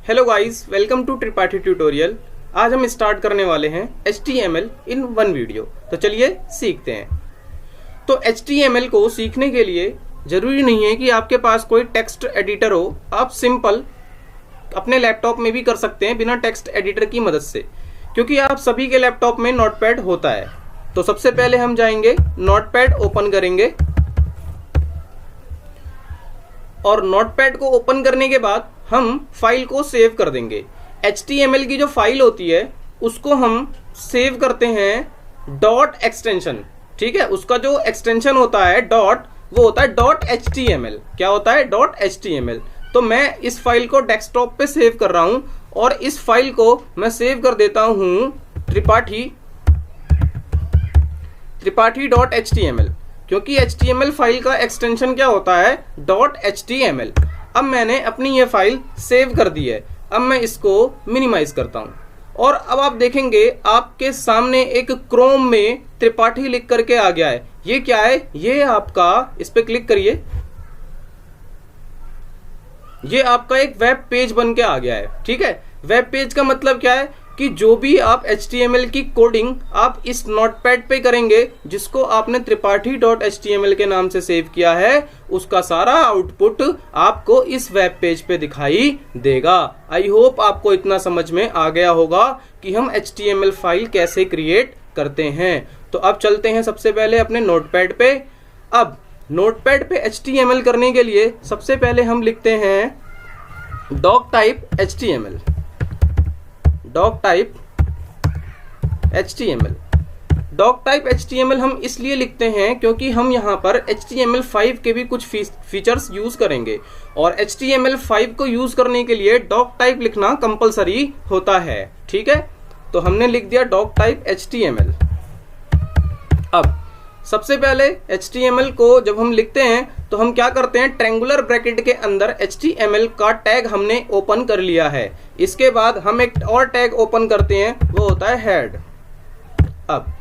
Hello guys, welcome to Tripathi tutorial. आज हम start करने वाले हैं HTML इन वन वीडियो। तो चलिए सीखते हैं। तो HTML को सीखने के लिए ज़रूरी नहीं है कि आपके पास कोई टेक्स्ट एडिटर हो। आप सिंपल अपने लैपटॉप में भी कर सकते हैं बिना टेक्स्ट एडिटर की मदद से, क्योंकि आप सभी के लैपटॉप में नोटपैड होता है। तो सबसे पहले हम जाएंगे, नोटपैड ओपन करेंगे और नोटपैड को ओपन करने के बाद हम फाइल को सेव कर देंगे। HTML की जो फाइल होती है उसको हम सेव करते हैं डॉट एक्सटेंशन। ठीक है, उसका जो एक्सटेंशन होता है डॉट, वो होता है डॉट HTML। क्या होता है? Dot HTML। तो मैं इस फाइल को डेस्कटॉप पे सेव कर रहा हूं और इस फाइल को मैं सेव कर देता हूं त्रिपाठी डॉट HTML, क्योंकि HTML फाइल का एक्सटेंशन क्या होता है? Dot HTML। अब मैंने अपनी ये फाइल सेव कर दी है। अब मैं इसको मिनिमाइज करता हूं और अब आप देखेंगे आपके सामने एक क्रोम में त्रिपाठी लिख करके आ गया है। ये क्या है? ये आपका, इस पे क्लिक करिए, ये आपका एक वेब पेज बन के आ गया है। ठीक है, वेब पेज का मतलब क्या है कि जो भी आप HTML की कोडिंग आप इस नोटपैड पे करेंगे, जिसको आपने त्रिपाठी डॉट HTML के नाम से सेव किया है, उसका सारा आउटपुट आपको इस वेब पेज पे दिखाई देगा। आई होप आपको इतना समझ में आ गया होगा कि हम HTML फाइल कैसे क्रिएट करते हैं। तो अब चलते हैं सबसे पहले अपने नोटपैड पे। अब नोटपैड पे HTML करने के लिए सबसे पहले हम लिखते हैं doctype HTML। Doctype HTML। Doctype HTML हम इसलिए लिखते हैं क्योंकि हम यहाँ पर HTML5 के भी कुछ फीचर्स यूज करेंगे और HTML5 को यूज करने के लिए डॉक टाइप लिखना कंपलसरी होता है। ठीक है, तो हमने लिख दिया डॉक टाइप HTML। अब सबसे पहले HTML को जब हम लिखते हैं तो हम क्या करते हैं, ट्रायंगुलर ब्रैकेट के अंदर HTML का टैग हमने ओपन कर लिया है। इसके बाद हम एक और टैग ओपन करते हैं, वो होता है हेड। अब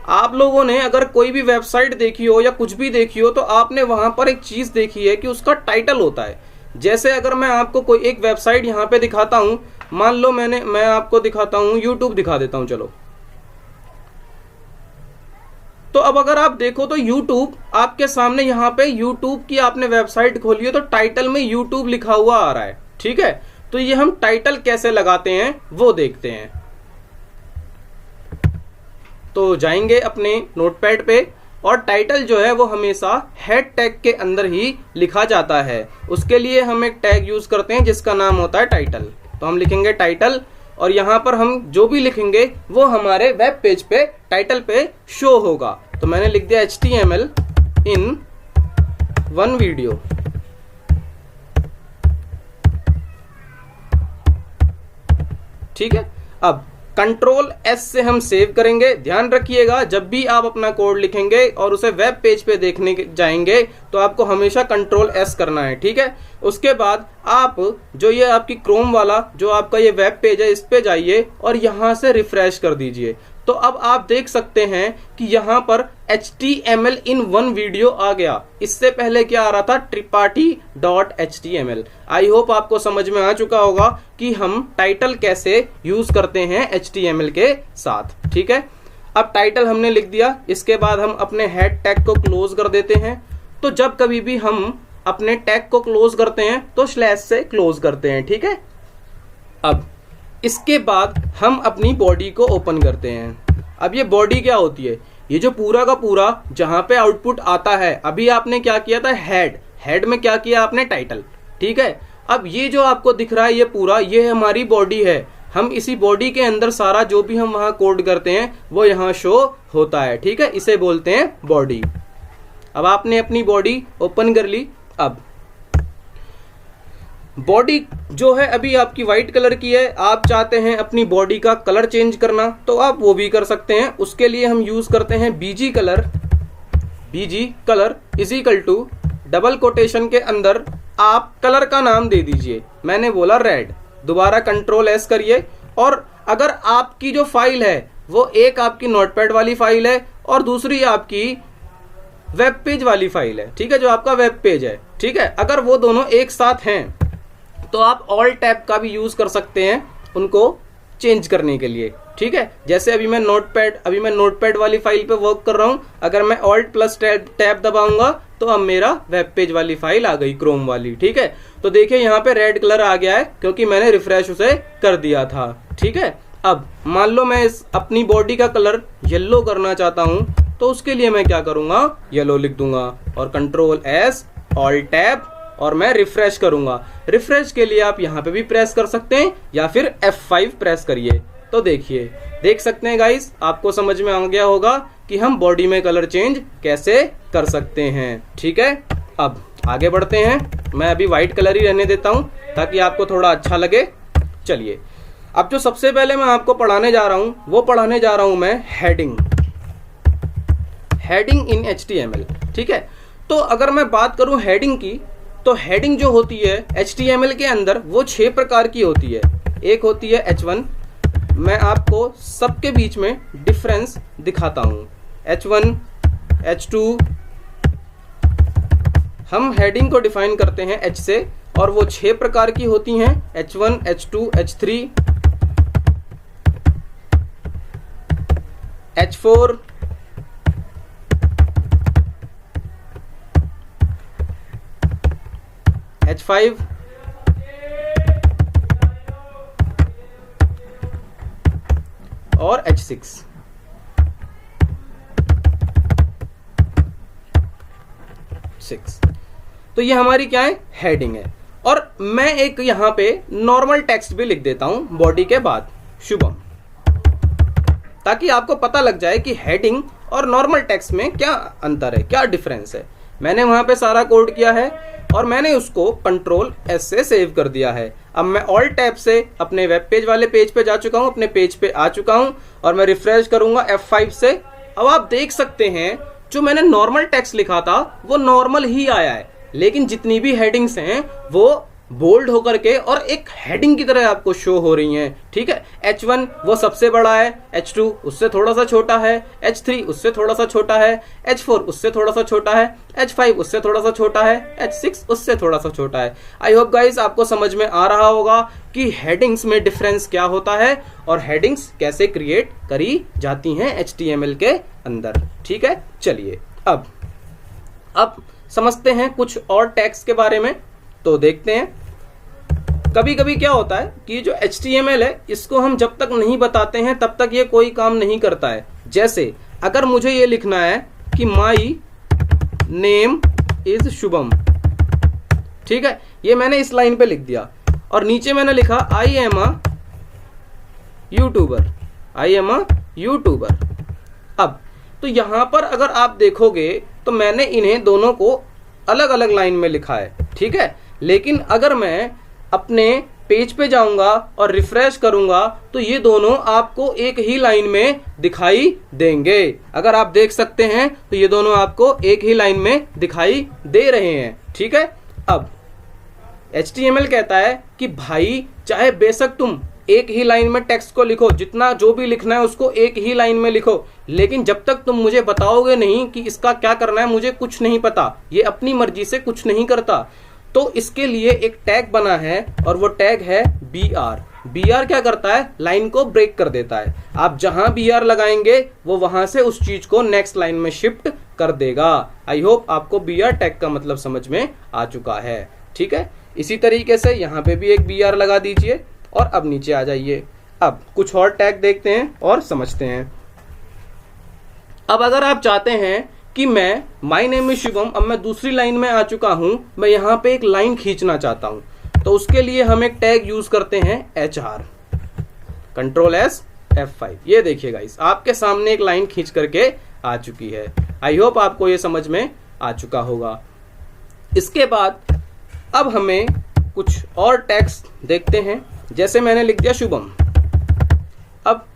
आप लोगों ने अगर कोई भी वेबसाइट देखी हो या कुछ भी देखी हो तो आपने वहां पर एक चीज देखी है कि उसका टाइटल होता है। जैसे अगर मैं आपको कोई एक वेबसाइट यहाँ पे दिखाता हूं, मान लो मैं आपको दिखाता हूं, यूट्यूब दिखा देता हूं। चलो, तो अब अगर आप देखो तो YouTube आपके सामने, यहाँ पे YouTube की आपने वेबसाइट खोली है तो टाइटल में YouTube लिखा हुआ आ रहा है। ठीक है, तो ये हम टाइटल कैसे लगाते हैं वो देखते हैं। तो जाएंगे अपने नोटपैड पे और टाइटल जो है वो हमेशा हेड टैग के अंदर ही लिखा जाता है। उसके लिए हम एक टैग यूज करते हैं जिसका नाम होता है टाइटल। तो हम लिखेंगे टाइटल और यहाँ पर हम जो भी लिखेंगे वो हमारे वेब पेज पे टाइटल पे शो होगा। तो मैंने लिख दिया HTML इन वन वीडियो। ठीक है, अब कंट्रोल S से हम सेव करेंगे। ध्यान रखिएगा, जब भी आप अपना कोड लिखेंगे और उसे वेब पेज पे देखने जाएंगे तो आपको हमेशा कंट्रोल S करना है। ठीक है, उसके बाद आप जो ये आपकी क्रोम वाला जो आपका ये वेब पेज है, इस पे जाइए और यहाँ से रिफ्रेश कर दीजिए। तो अब आप देख सकते हैं कि यहाँ पर HTML इन वन वीडियो आ गया। इससे पहले क्या आ रहा था? Tripathi dot HTML। आई होप आपको समझ में आ चुका होगा कि हम टाइटल कैसे यूज करते हैं HTML के साथ। ठीक है, अब टाइटल हमने लिख दिया। इसके बाद हम अपने हेड टैग को क्लोज कर देते हैं। तो जब कभी भी हम अपने टैग को क्लोज करते हैं तो स्लैश से क्लोज करते हैं। ठीक है, अब इसके बाद हम अपनी बॉडी को ओपन करते हैं। अब ये बॉडी क्या होती है? ये जो पूरा का पूरा जहां पे आउटपुट आता है, अभी आपने क्या किया था? हेड में क्या किया आपने? टाइटल। ठीक है, अब ये जो आपको दिख रहा है ये पूरा, ये हमारी बॉडी है। हम इसी बॉडी के अंदर सारा जो भी हम वहां कोड करते हैं वो यहाँ शो होता है। ठीक है, इसे बोलते हैं बॉडी। अब आपने अपनी बॉडी ओपन कर ली। अब बॉडी जो है अभी आपकी व्हाइट कलर की है, आप चाहते हैं अपनी बॉडी का कलर चेंज करना तो आप वो भी कर सकते हैं। उसके लिए हम यूज करते हैं BG colour is equal to double quotation के अंदर आप कलर का नाम दे दीजिए। मैंने बोला रेड। दोबारा कंट्रोल S करिए और अगर आपकी जो फाइल है वो एक आपकी नोटपैड वाली फाइल है और दूसरी आपकी वेब पेज वाली फाइल है। ठीक है, जो आपका वेब पेज है। ठीक है, अगर वो दोनों एक साथ हैं तो आप ऑल टैब का भी यूज कर सकते हैं उनको चेंज करने के लिए। ठीक है, जैसे अभी मैं नोटपैड वाली फाइल पे वर्क कर रहा हूं, अगर मैं ऑल्ट प्लस टैब दबाऊंगा तो अब मेरा वेब पेज वाली फाइल आ गई, क्रोम वाली। ठीक है, तो देखिए यहाँ पे रेड कलर आ गया है क्योंकि मैंने रिफ्रेश उसे कर दिया था। ठीक है, अब मान लो मैं इस अपनी बॉडी का कलर येलो करना चाहता हूं, तो उसके लिए मैं क्या करूंगा, येलो लिख दूंगा और कंट्रोल एस ऑल्ट टैब और मैं रिफ्रेश करूंगा। रिफ्रेश के लिए आप यहाँ पे भी प्रेस कर सकते हैं या फिर F5 प्रेस करिए। तो देखिए, देख सकते हैं गाइस, आपको समझ में आ गया होगा कि हम बॉडी में कलर चेंज कैसे कर सकते हैं। ठीक है, अब आगे बढ़ते हैं। मैं अभी व्हाइट कलर ही रहने देता हूं ताकि आपको थोड़ा अच्छा लगे। चलिए, अब जो सबसे पहले मैं आपको पढ़ाने जा रहा हूं वो पढ़ाने जा रहा हूं मैं हेडिंग इन HTML। ठीक है, तो अगर मैं बात करूं हेडिंग की, तो हेडिंग जो होती है HTML के अंदर वो 6 प्रकार की होती है। एक होती है H1, मैं आपको सबके बीच में डिफरेंस दिखाता हूं। H1, H2, हम हेडिंग को डिफाइन करते हैं H से और वो 6 प्रकार की होती हैं, H1, H2, H3, H4, H5 और H6। तो ये हमारी क्या है, हेडिंग है। और मैं एक यहां पे नॉर्मल टेक्स्ट भी लिख देता हूं बॉडी के बाद, शुभम, ताकि आपको पता लग जाए कि हेडिंग और नॉर्मल टेक्स्ट में क्या अंतर है, क्या डिफरेंस है। मैंने वहां पे सारा कोड किया है और मैंने उसको कंट्रोल एस से सेव कर दिया है। अब मैं ऑल्ट टैब से अपने वेब पेज वाले पेज पे जा चुका हूं, अपने पेज पे आ चुका हूं और मैं रिफ्रेश करूंगा F5 से। अब आप देख सकते हैं जो मैंने नॉर्मल टेक्स्ट लिखा था वो नॉर्मल ही आया है, लेकिन जितनी भी हेडिंग्स हैं वो बोल्ड होकर के और एक हेडिंग की तरह आपको शो हो रही हैं। ठीक है, H1 वो सबसे बड़ा है, H2 उससे थोड़ा सा छोटा है, H3 उससे थोड़ा सा छोटा है, H4 उससे थोड़ा सा छोटा है, H5 उससे थोड़ा सा छोटा है, H6 उससे थोड़ा सा छोटा है। आई होप गाइस आपको समझ में आ रहा होगा कि हेडिंग्स में डिफरेंस क्या होता है और हेडिंग्स कैसे क्रिएट करी जाती हैं HTML के अंदर। ठीक है, चलिए अब समझते हैं कुछ और टैग्स के बारे में। तो देखते हैं, कभी कभी क्या होता है कि जो HTML है इसको हम जब तक नहीं बताते हैं तब तक ये कोई काम नहीं करता है। जैसे अगर मुझे ये लिखना है कि माई नेम इज शुभम, ठीक है, ये मैंने इस लाइन पे लिख दिया और नीचे मैंने लिखा आई एम अ यूट्यूबर। अब तो यहां पर अगर आप देखोगे तो मैंने इन्हें दोनों को अलग अलग लाइन में लिखा है। ठीक है, लेकिन अगर मैं अपने पेज पे जाऊंगा और रिफ्रेश करूंगा तो ये दोनों आपको एक ही लाइन में दिखाई देंगे। अगर आप देख सकते हैं तो ये दोनों आपको एक ही लाइन में दिखाई दे रहे हैं। ठीक है, अब HTML कहता है कि भाई चाहे बेशक तुम एक ही लाइन में टेक्स्ट को लिखो, जितना जो भी लिखना है उसको एक ही लाइन में लिखो, लेकिन जब तक तुम मुझे बताओगे नहीं कि इसका क्या करना है, मुझे कुछ नहीं पता, ये अपनी मर्जी से कुछ नहीं करता। तो इसके लिए एक टैग बना है और वो टैग है BR। BR क्या करता है, लाइन को ब्रेक कर देता है। आप जहां BR लगाएंगे वो वहां से उस चीज को नेक्स्ट लाइन में शिफ्ट कर देगा। आई होप आपको BR टैग का मतलब समझ में आ चुका है। ठीक है, इसी तरीके से यहाँ पे भी एक BR लगा दीजिए और अब नीचे आ जाइए। अब कुछ और टैग देखते हैं और समझते हैं। अब अगर आप चाहते हैं कि मैं माई नेम इज शुभम, अब मैं दूसरी लाइन में आ चुका हूं, मैं यहां पे एक लाइन खींचना चाहता हूं, तो उसके लिए हम एक टैग यूज करते हैं HR, कंट्रोल एस F5। ये देखिए गाइस, आपके सामने एक लाइन खींच करके आ चुकी है। आई होप आपको ये समझ में आ चुका होगा। इसके बाद अब हमें कुछ और टैग्स देखते हैं। जैसे मैंने लिख दिया शुभम, अब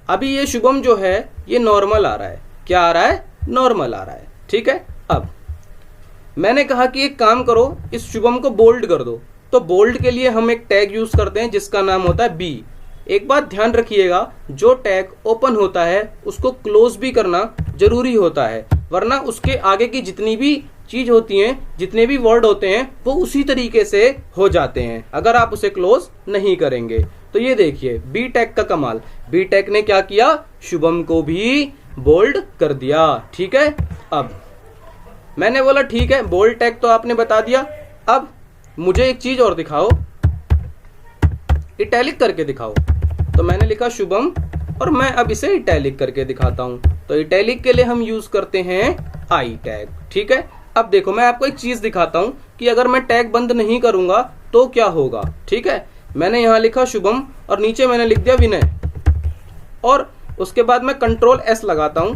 अभी ये शुभम जो है ये नॉर्मल आ रहा है। क्या आ रहा है, नॉर्मल आ रहा है। ठीक है, अब मैंने कहा कि एक काम करो, इस शुभम को बोल्ड कर दो, तो बोल्ड के लिए हम एक टैग यूज करते हैं जिसका नाम होता है B। एक बात ध्यान रखिएगा, जो टैग ओपन होता है उसको क्लोज भी करना जरूरी होता है, वरना उसके आगे की जितनी भी चीज होती है, जितने भी वर्ड होते हैं वो उसी तरीके से हो जाते हैं अगर आप उसे क्लोज नहीं करेंगे। तो ये देखिए बी टैग का कमाल, बी टैग ने क्या किया, शुभम को भी बोल्ड कर दिया। ठीक है, अब मैंने बोला ठीक है बोल्ड टैग तो आपने बता दिया, अब मुझे एक चीज और दिखाओ, इटैलिक करके दिखाओ। तो मैंने लिखा शुभम और मैं अब इसे इटैलिक करके दिखाता हूं। तो इटैलिक के लिए हम यूज करते हैं आई टैग। ठीक है, अब देखो मैं आपको एक चीज दिखाता हूं कि अगर मैं टैग बंद नहीं करूंगा तो क्या होगा। ठीक है, मैंने यहां लिखा शुभम और नीचे मैंने लिख दिया विनय, और उसके बाद मैं कंट्रोल एस लगाता हूं,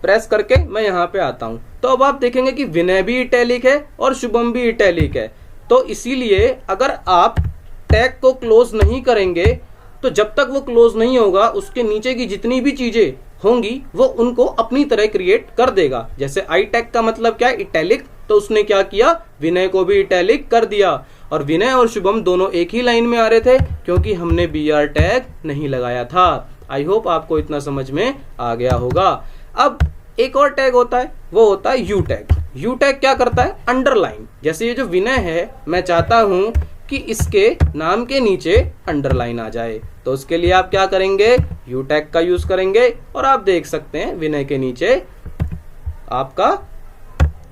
प्रेस करके मैं यहां पे आता हूं। तो अब आप देखेंगे कि विनय भी इटैलिक है और शुभम भी इटैलिक है। तो इसीलिए अगर आप टैग को क्लोज नहीं करेंगे तो जब तक वो क्लोज नहीं होगा उसके नीचे की जितनी भी चीजें होंगी वो उनको अपनी तरह क्रिएट कर देगा। जैसे आई टैग का मतलब क्या है, इटैलिक, तो उसने क्या किया, विनय को भी इटैलिक कर दिया। और विनय और शुभम दोनों एक ही लाइन में आ रहे थे क्योंकि हमने बी आर टैग नहीं लगाया था। आई होप आपको इतना समझ में आ गया होगा। अब एक और टैग होता है, वो होता है यू टैग। यू टैग क्या करता है, अंडरलाइन। जैसे ये जो विनय है, मैं चाहता हूं कि इसके नाम के नीचे अंडरलाइन आ जाए, तो उसके लिए आप क्या करेंगे, यू टैग का यूज करेंगे। और आप देख सकते हैं विनय के नीचे आपका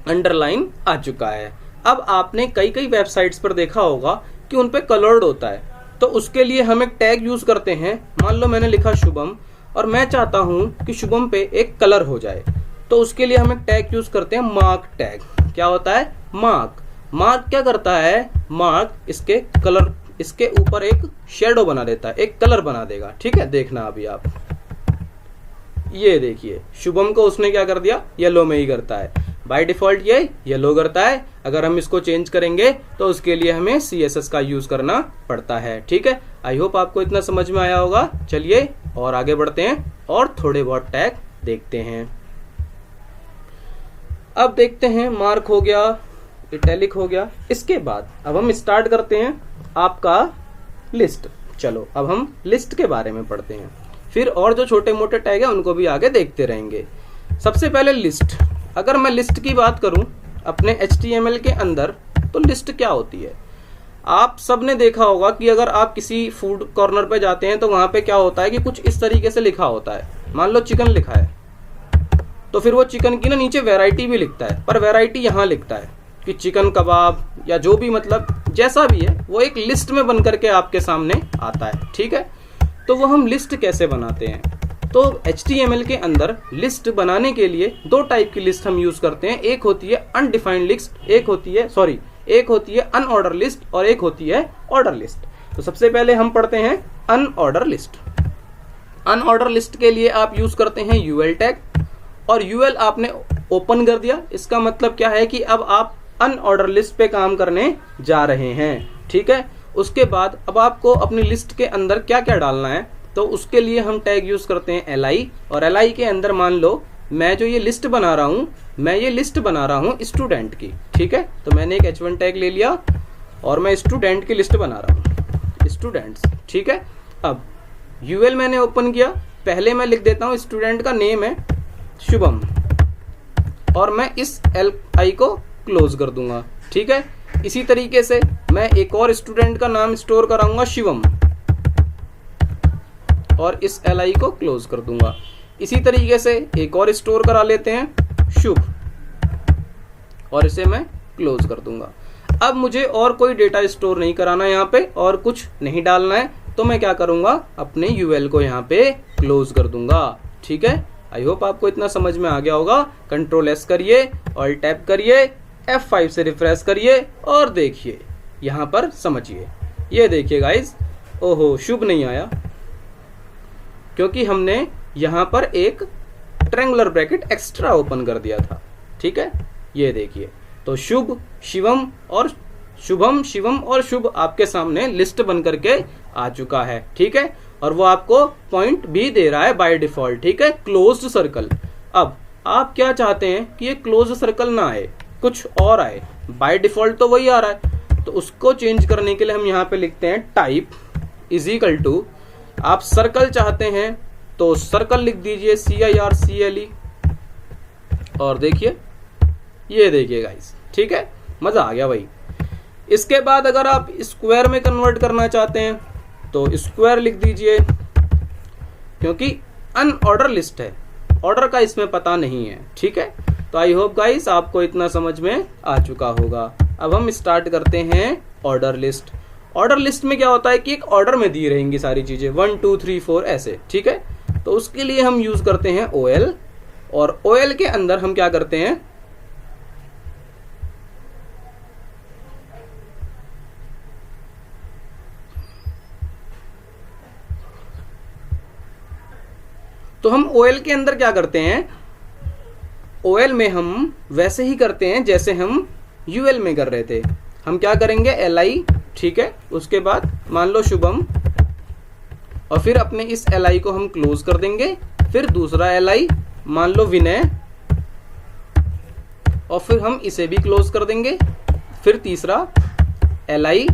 अंडरलाइन आ चुका है। अब आपने कई कई वेबसाइट्स पर देखा होगा कि उन पे कलर्ड होता है, तो उसके लिए हम एक टैग यूज करते हैं। मान लो मैंने लिखा शुभम और मैं चाहता हूं कि शुभम पे एक कलर हो जाए, तो उसके लिए हम एक टैग यूज करते हैं, मार्क टैग। क्या होता है, मार्क। मार्क क्या करता है, मार्क इसके कलर, इसके ऊपर एक शेडो बना देता है, एक कलर बना देगा। ठीक है, देखना अभी आप, ये देखिए शुभम को उसने क्या कर दिया, येलो में ही करता है, बाय डिफॉल्ट ये येलो करता है। अगर हम इसको चेंज करेंगे तो उसके लिए हमें CSS का यूज करना पड़ता है। ठीक है, आई होप आपको इतना समझ में आया होगा। चलिए और आगे बढ़ते हैं और थोड़े बहुत टैग देखते हैं। अब देखते हैं, मार्क हो गया, इटैलिक हो गया, इसके बाद अब हम स्टार्ट करते हैं आपका लिस्ट। चलो अब हम लिस्ट के बारे में पढ़ते हैं, फिर और जो छोटे मोटे टैग है उनको भी आगे देखते रहेंगे। सबसे पहले लिस्ट। अगर मैं लिस्ट की बात करूं अपने HTML के अंदर, तो लिस्ट क्या होती है, आप सबने देखा होगा कि अगर आप किसी फूड कॉर्नर पे जाते हैं तो वहां पे क्या होता है कि कुछ इस तरीके से लिखा होता है। मान लो चिकन लिखा है, तो फिर वो चिकन की ना नीचे वैरायटी भी लिखता है, पर वैरायटी यहाँ लिखता है कि चिकन कबाब या जो भी, मतलब जैसा भी है वो एक लिस्ट में बन करके आपके सामने आता है। ठीक है, तो वो हम लिस्ट कैसे बनाते हैं, तो HTML के अंदर लिस्ट बनाने के लिए दो टाइप की लिस्ट हम यूज करते हैं। एक होती है अनडिफाइंड लिस्ट, एक होती है अनऑर्डर लिस्ट और एक होती है ऑर्डर लिस्ट। तो सबसे पहले हम पढ़ते हैं अनऑर्डर लिस्ट। अनऑर्डर लिस्ट के लिए आप यूज करते हैं UL टैग, और UL आपने ओपन कर दिया, इसका मतलब क्या है कि अब आप अनऑर्डर लिस्ट पे काम करने जा रहे हैं। ठीक है, उसके बाद अब आपको अपनी लिस्ट के अंदर क्या क्या डालना है, तो उसके लिए हम टैग यूज करते हैं LI, और LI के अंदर मान लो मैं जो ये लिस्ट बना रहा हूं, मैं ये लिस्ट बना रहा हूं स्टूडेंट की। ठीक है, तो मैंने एक H1 टैग ले लिया और मैं स्टूडेंट की लिस्ट बना रहा हूं, स्टूडेंट्स। ठीक है, अब UL मैंने ओपन किया, पहले मैं लिख देता हूं स्टूडेंट का नेम है शुभम, और मैं इस LI को क्लोज कर दूंगा। ठीक है, इसी तरीके से मैं एक और स्टूडेंट का नाम स्टोर कराऊंगा शिवम, और इस LI को क्लोज कर दूंगा। इसी तरीके से एक और स्टोर करा लेते हैं शुभ, और इसे मैं क्लोज कर दूंगा। अब मुझे और कोई डेटा स्टोर नहीं कराना, यहाँ पे और कुछ नहीं डालना है, तो मैं क्या करूंगा, अपने UL को यहाँ पे क्लोज कर दूंगा। ठीक है, आई होप आपको इतना समझ में आ गया होगा। कंट्रोल S करिए, ऑल्ट टैब करिए, F5 से रिफ्रेश करिए और देखिए यहाँ पर समझिए। ये देखिए गाइज, ओहो शुभ नहीं आया क्योंकि हमने यहाँ पर एक ट्रायंगुलर ब्रैकेट एक्स्ट्रा ओपन कर दिया था। ठीक है, ये देखिए, तो शुभ, शिवम और शुभम, शिवम और शुभ आपके सामने लिस्ट बन करके आ चुका है। ठीक है, और वो आपको पॉइंट भी दे रहा है बाय डिफॉल्ट। ठीक है, क्लोज्ड सर्कल। अब आप क्या चाहते हैं कि ये क्लोज्ड सर्कल ना आए, कुछ और आए, बाय डिफॉल्ट तो वही आ रहा है। तो उसको चेंज करने के लिए हम यहाँ पे लिखते हैं टाइप इज इक्वल टू, आप सर्कल चाहते हैं तो सर्कल लिख दीजिए CIRCLE, और देखिए ये देखिए गाइस, ठीक है, मजा आ गया भाई। इसके बाद अगर आप स्क्वायर में कन्वर्ट करना चाहते हैं तो स्क्वायर लिख दीजिए, क्योंकि अनऑर्डर लिस्ट है, ऑर्डर का इसमें पता नहीं है, ठीक है। तो आई होप गाइस आपको इतना समझ में आ चुका होगा। अब हम स्टार्ट करते हैं ऑर्डर लिस्ट। ऑर्डर लिस्ट में क्या होता है कि एक ऑर्डर में दी रहेंगी सारी चीजें, 1 2 3 4 ऐसे, ठीक है। तो उसके लिए हम यूज करते हैं OL, और OL के अंदर हम क्या करते हैं, तो हम OL के अंदर क्या करते हैं, OL में हम वैसे ही करते हैं जैसे हम UL में कर रहे थे। हम क्या करेंगे, LI, ठीक है, उसके बाद मान लो शुभम, और फिर अपने इस LI को हम क्लोज कर देंगे, फिर दूसरा LI मान लो विनय, और फिर हम इसे भी क्लोज कर देंगे, फिर तीसरा LI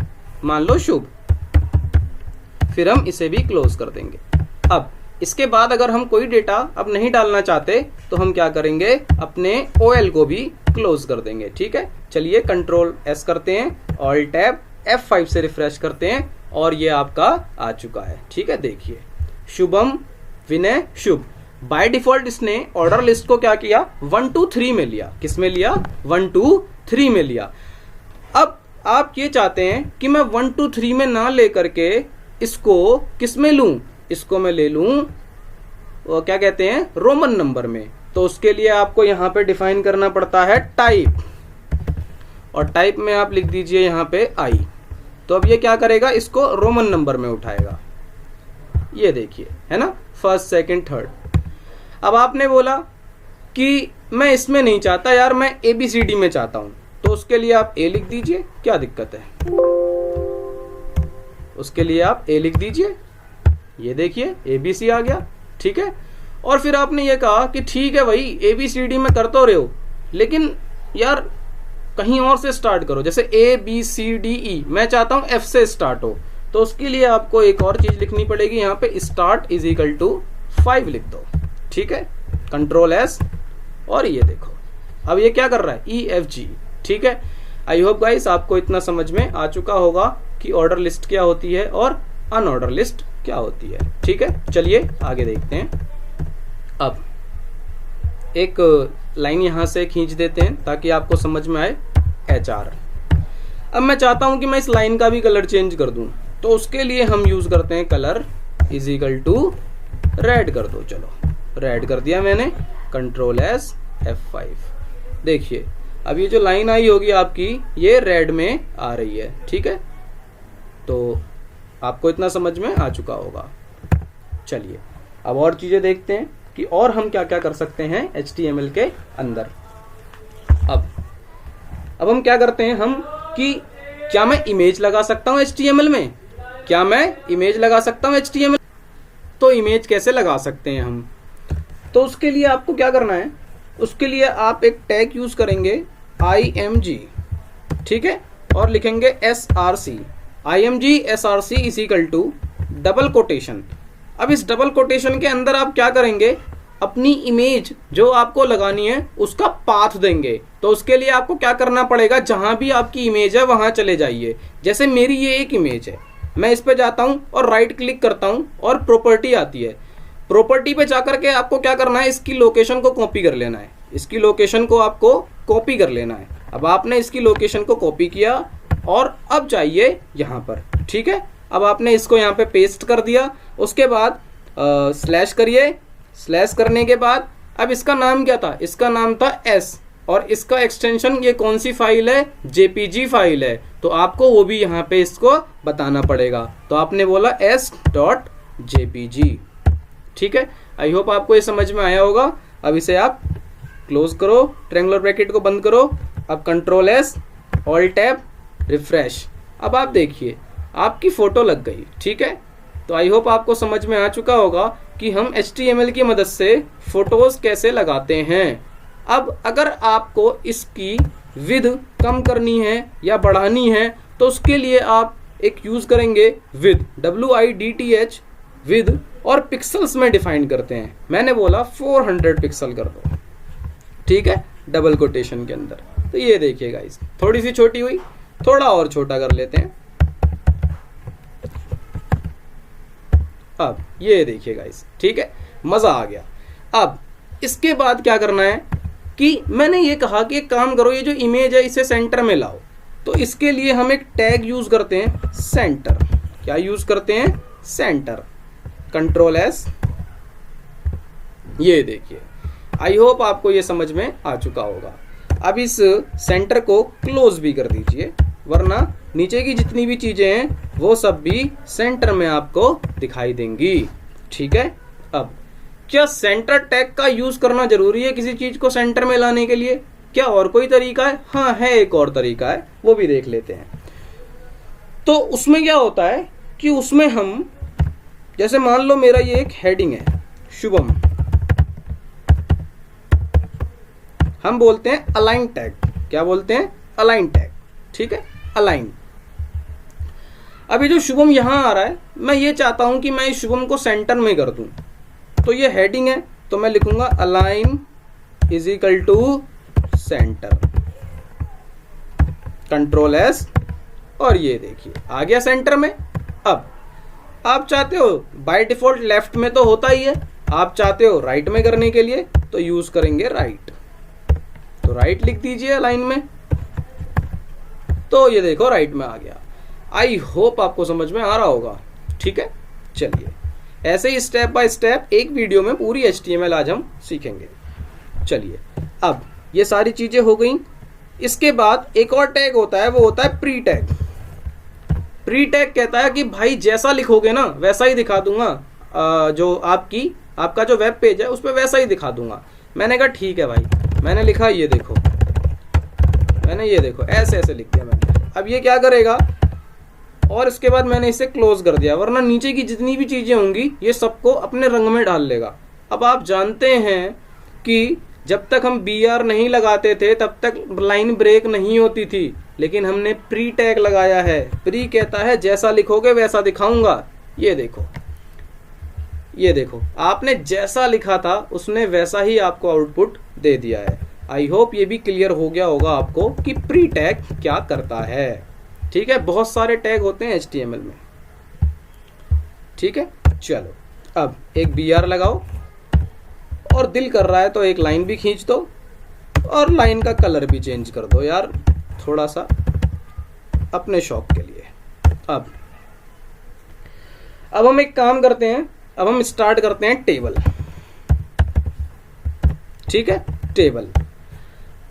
मान लो शुभ, फिर हम इसे भी क्लोज कर देंगे। अब इसके बाद अगर हम कोई डेटा अब नहीं डालना चाहते तो हम क्या करेंगे, अपने OL को भी क्लोज कर देंगे, ठीक है। चलिए कंट्रोल S करते हैं, ऑल्ट टैब F5 से रिफ्रेश करते हैं, और ये आपका आ चुका है, ठीक है। देखिए शुभम विनय शुभ, बाय डिफॉल्ट इसने ऑर्डर लिस्ट को क्या किया, 1 2 3 में लिया। किस में लिया, 1 2 3 में लिया। अब आप ये चाहते हैं कि मैं 1 2 3 में ना लेकर के इसको किस में लूं, इसको मैं ले लूं वो क्या कहते हैं, रोमन नंबर में। तो उसके लिए आपको यहां पे डिफाइन करना पड़ता है टाइप, और टाइप में आप लिख दीजिए यहां पे I। तो अब ये क्या करेगा, इसको रोमन नंबर में उठाएगा, ये देखिए, है ना, फर्स्ट सेकंड थर्ड। अब आपने बोला कि मैं इसमें नहीं चाहता यार, मैं ABCD में चाहता हूं, तो उसके लिए आप A लिख दीजिए, क्या दिक्कत है, उसके लिए आप A लिख दीजिए, ये देखिए ABC आ गया, ठीक है। और फिर आपने ये कहा कि ठीक है भाई ABCD में कर तो रहे हो, लेकिन यार कहीं और से स्टार्ट करो, जैसे ABCDE, मैं चाहता हूं F से स्टार्ट हो। तो उसके लिए आपको एक और चीज लिखनी पड़ेगी, यहाँ पे स्टार्ट इज इक्वल टू 5 लिख दो, ठीक है, कंट्रोल S, और ये देखो अब ये क्या कर रहा है, EFG, ठीक है। आई होप गाइस आपको इतना समझ में आ चुका होगा कि ऑर्डर लिस्ट क्या होती है और अनऑर्डर लिस्ट क्या होती है, ठीक है। चलिए आगे देखते हैं। अब एक लाइन यहां से खींच देते हैं ताकि आपको समझ में आए, HR। अब मैं चाहता हूं कि मैं इस लाइन का भी कलर चेंज कर दूं, तो उसके लिए हम यूज करते हैं colour is equal to red कर दो। चलो रेड कर दिया मैंने, कंट्रोल S F5। देखिए अब ये जो लाइन आई होगी आपकी, ये रेड में आ रही है, ठीक है। तो आपको इतना समझ में आ चुका होगा। चलिए अब और चीजें देखते हैं कि और हम क्या क्या कर सकते हैं HTML के अंदर। अब हम क्या करते हैं, हम कि क्या मैं इमेज लगा सकता हूं HTML में, क्या मैं इमेज लगा सकता हूं HTML। तो इमेज कैसे लगा सकते हैं हम, तो उसके लिए आपको क्या करना है, उसके लिए आप एक टैग यूज करेंगे IMG, ठीक है, और लिखेंगे SRC, IMG SRC is equal to double quotation. अब इस डबल कोटेशन के अंदर आप क्या करेंगे, अपनी इमेज जो आपको लगानी है उसका पाथ देंगे। तो उसके लिए आपको क्या करना पड़ेगा, जहां भी आपकी इमेज है वहां चले जाइए। जैसे मेरी ये एक इमेज है, मैं इस पे जाता हूं और राइट क्लिक करता हूं और प्रॉपर्टी आती है। प्रॉपर्टी पे जाकर के आपको क्या करना है, इसकी लोकेशन को कॉपी कर लेना है, इसकी लोकेशन को आपको कॉपी कर लेना है। अब आपने इसकी लोकेशन को कॉपी किया और अब जाइए यहाँ पर, ठीक है। अब आपने इसको यहाँ पे पेस्ट कर दिया, उसके बाद स्लैश करिए, स्लैश करने के बाद अब इसका नाम क्या था, इसका नाम था S, और इसका एक्सटेंशन ये कौन सी फाइल है, JPG फाइल है। तो आपको वो भी यहाँ पे इसको बताना पड़ेगा। तो आपने बोला S.jpg, ठीक है। आई होप आपको ये समझ में आया होगा। अब इसे आप क्लोज करो, ट्रायंगुलर ब्रैकेट को बंद करो, अब control S, alt tab, refresh. अब आप देखिए आपकी फोटो लग गई, ठीक है। तो आई होप आपको समझ में आ चुका होगा कि हम HTML की मदद से फोटोज कैसे लगाते हैं। अब अगर आपको इसकी विड्थ कम करनी है या बढ़ानी है तो उसके लिए आप एक यूज करेंगे विड्थ, WIDTH विड्थ, और पिक्सल्स में डिफाइन करते हैं। मैंने बोला 400 पिक्सल कर दो, ठीक है, डबल कोटेशन के अंदर। तो ये देखिए गाइस, थोड़ी सी छोटी हुई, थोड़ा और छोटा कर लेते हैं। अब ये देखिए गाइस, ठीक है, मजा आ गया। अब इसके बाद क्या करना है कि मैंने ये कहा कि एक काम करो, ये जो इमेज है इसे सेंटर में लाओ। तो इसके लिए हम एक टैग यूज करते हैं, सेंटर। क्या यूज करते हैं? सेंटर। Control S. ये देखिए, आई होप आपको ये समझ में आ चुका होगा। अब इस सेंटर को क्लोज भी कर दीजिए, वरना नीचे की जितनी भी चीजें हैं वो सब भी सेंटर में आपको दिखाई देंगी। ठीक है। अब क्या सेंटर टैग का यूज करना जरूरी है किसी चीज को सेंटर में लाने के लिए? क्या और कोई तरीका है? हाँ है, एक और तरीका है, वो भी देख लेते हैं। तो उसमें क्या होता है कि उसमें हम, जैसे मान लो मेरा ये एक हेडिंग है, शुभम, हम बोलते हैं अलाइन टैग। क्या बोलते हैं? Align tag. ठीक है, अलाइन। अभी जो शुभम यहां आ रहा है, मैं ये चाहता हूं कि मैं इस शुभम को सेंटर में कर दूं। तो ये हेडिंग है, तो मैं लिखूंगा align is equal to centre, control S, और ये देखिए आ गया सेंटर में। अब आप चाहते हो, बाय डिफॉल्ट लेफ्ट में तो होता ही है, आप चाहते हो राइट में करने के लिए तो यूज करेंगे राइट। तो राइट लिख दीजिए लाइन में, तो ये देखो राइट में आ गया। आई होप आपको समझ में आ रहा होगा। ठीक है, चलिए ऐसे ही स्टेप बाय स्टेप एक वीडियो में पूरी HTML आज हम सीखेंगे। चलिए, अब ये सारी चीजें हो गई। इसके बाद एक और टैग होता है, वो होता है प्री टैग। प्री टैग कहता है कि भाई जैसा लिखोगे ना वैसा ही दिखा दूंगा, जो आपका जो वेब पेज है उस पर वैसा ही दिखा दूंगा। मैंने कहा ठीक है भाई, मैंने लिखा ये देखो, मैंने ये देखो ऐसे ऐसे लिख दिया मैंने। अब ये क्या करेगा, और इसके बाद मैंने इसे क्लोज कर दिया, वरना नीचे की जितनी भी चीजें होंगी ये सबको अपने रंग में डाल लेगा। अब आप जानते हैं कि जब तक हम BR नहीं लगाते थे तब तक लाइन ब्रेक नहीं होती थी, लेकिन हमने प्री टैग लगाया है। प्री कहता है जैसा लिखोगे वैसा दिखाऊंगा। ये देखो, ये देखो, आपने जैसा लिखा था उसने वैसा ही आपको आउटपुट दे दिया है। आई होप ये भी क्लियर हो गया होगा आपको कि प्री टैग क्या करता है। ठीक है, बहुत सारे टैग होते हैं HTML में। ठीक है, चलो अब एक BR लगाओ, और दिल कर रहा है तो एक लाइन भी खींच दो, और लाइन का कलर भी चेंज कर दो यार, थोड़ा सा अपने शौक के लिए। अब हम एक काम करते हैं, अब हम स्टार्ट करते हैं टेबल। ठीक है,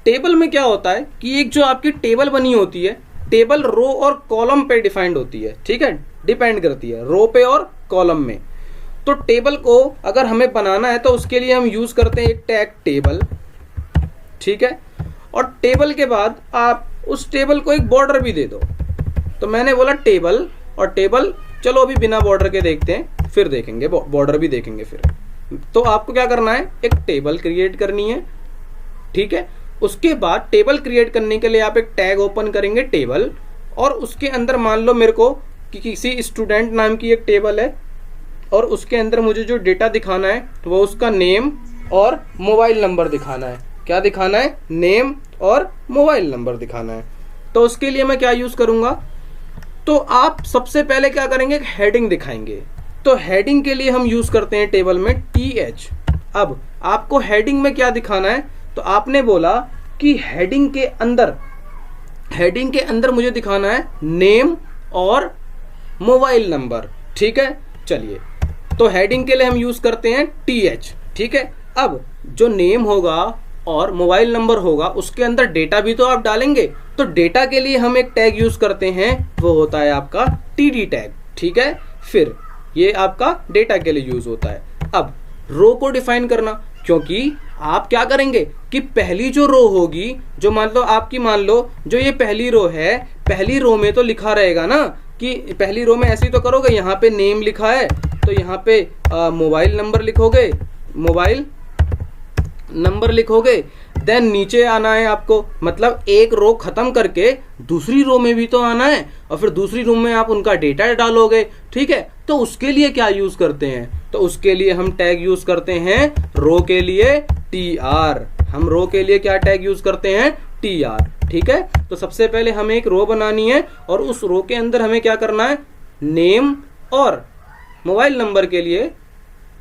टेबल में क्या होता है कि एक जो आपकी टेबल बनी होती है, टेबल रो और कॉलम पे डिफाइंड होती है। ठीक है, डिपेंड करती है रो पे और कॉलम में। तो टेबल को अगर हमें बनाना है तो उसके लिए हम यूज करते हैं एक टैग टेबल। ठीक है, और टेबल के बाद आप उस टेबल को एक बॉर्डर भी दे दो। तो मैंने बोला टेबल, और टेबल, चलो अभी बिना बॉर्डर के देखते हैं, फिर देखेंगे बॉर्डर भी देखेंगे फिर। तो आपको क्या करना है, एक टेबल क्रिएट करनी है। ठीक है, उसके बाद टेबल क्रिएट करने के लिए आप एक टैग ओपन करेंगे टेबल, और उसके अंदर मान लो मेरे को कि किसी स्टूडेंट नाम की एक टेबल है, और उसके अंदर मुझे जो डेटा दिखाना है वो उसका नेम और मोबाइल नंबर दिखाना है। क्या दिखाना है? नेम और मोबाइल नंबर दिखाना है। तो उसके लिए मैं क्या यूज करूंगा, तो आप सबसे पहले क्या करेंगे, एक हेडिंग दिखाएंगे। तो हेडिंग के लिए हम यूज करते हैं टेबल में TH। अब आपको हेडिंग में क्या दिखाना है, तो आपने बोला कि हेडिंग के अंदर मुझे दिखाना है नेम और मोबाइल नंबर। ठीक है, चलिए, तो हेडिंग के लिए हम यूज करते हैं TH। ठीक है, अब जो नेम होगा और मोबाइल नंबर होगा उसके अंदर डेटा भी तो आप डालेंगे। तो डेटा के लिए हम एक टैग यूज करते हैं, वो होता है आपका TD टैग। ठीक है, फिर ये आपका डेटा के लिए यूज होता है। अब रो को डिफाइन करना, क्योंकि आप क्या करेंगे कि पहली जो रो होगी, जो मान लो जो ये पहली रो है, पहली रो में तो लिखा रहेगा ना कि पहली रो में ऐसे ही तो करोगे, यहाँ पे नेम लिखा है तो यहाँ पे मोबाइल नंबर लिखोगे, देन नीचे आना है आपको, मतलब एक रो खत्म करके दूसरी रो में भी तो आना है, और फिर दूसरी रो में आप उनका डेटा डालोगे। ठीक है, तो उसके लिए क्या यूज करते हैं, तो उसके लिए हम टैग यूज करते हैं रो के लिए TR। हम रो के लिए क्या टैग यूज करते हैं, tr। ठीक है, तो सबसे पहले हमें एक रो बनानी है और उस रो के अंदर हमें क्या करना है, नेम और मोबाइल नंबर के लिए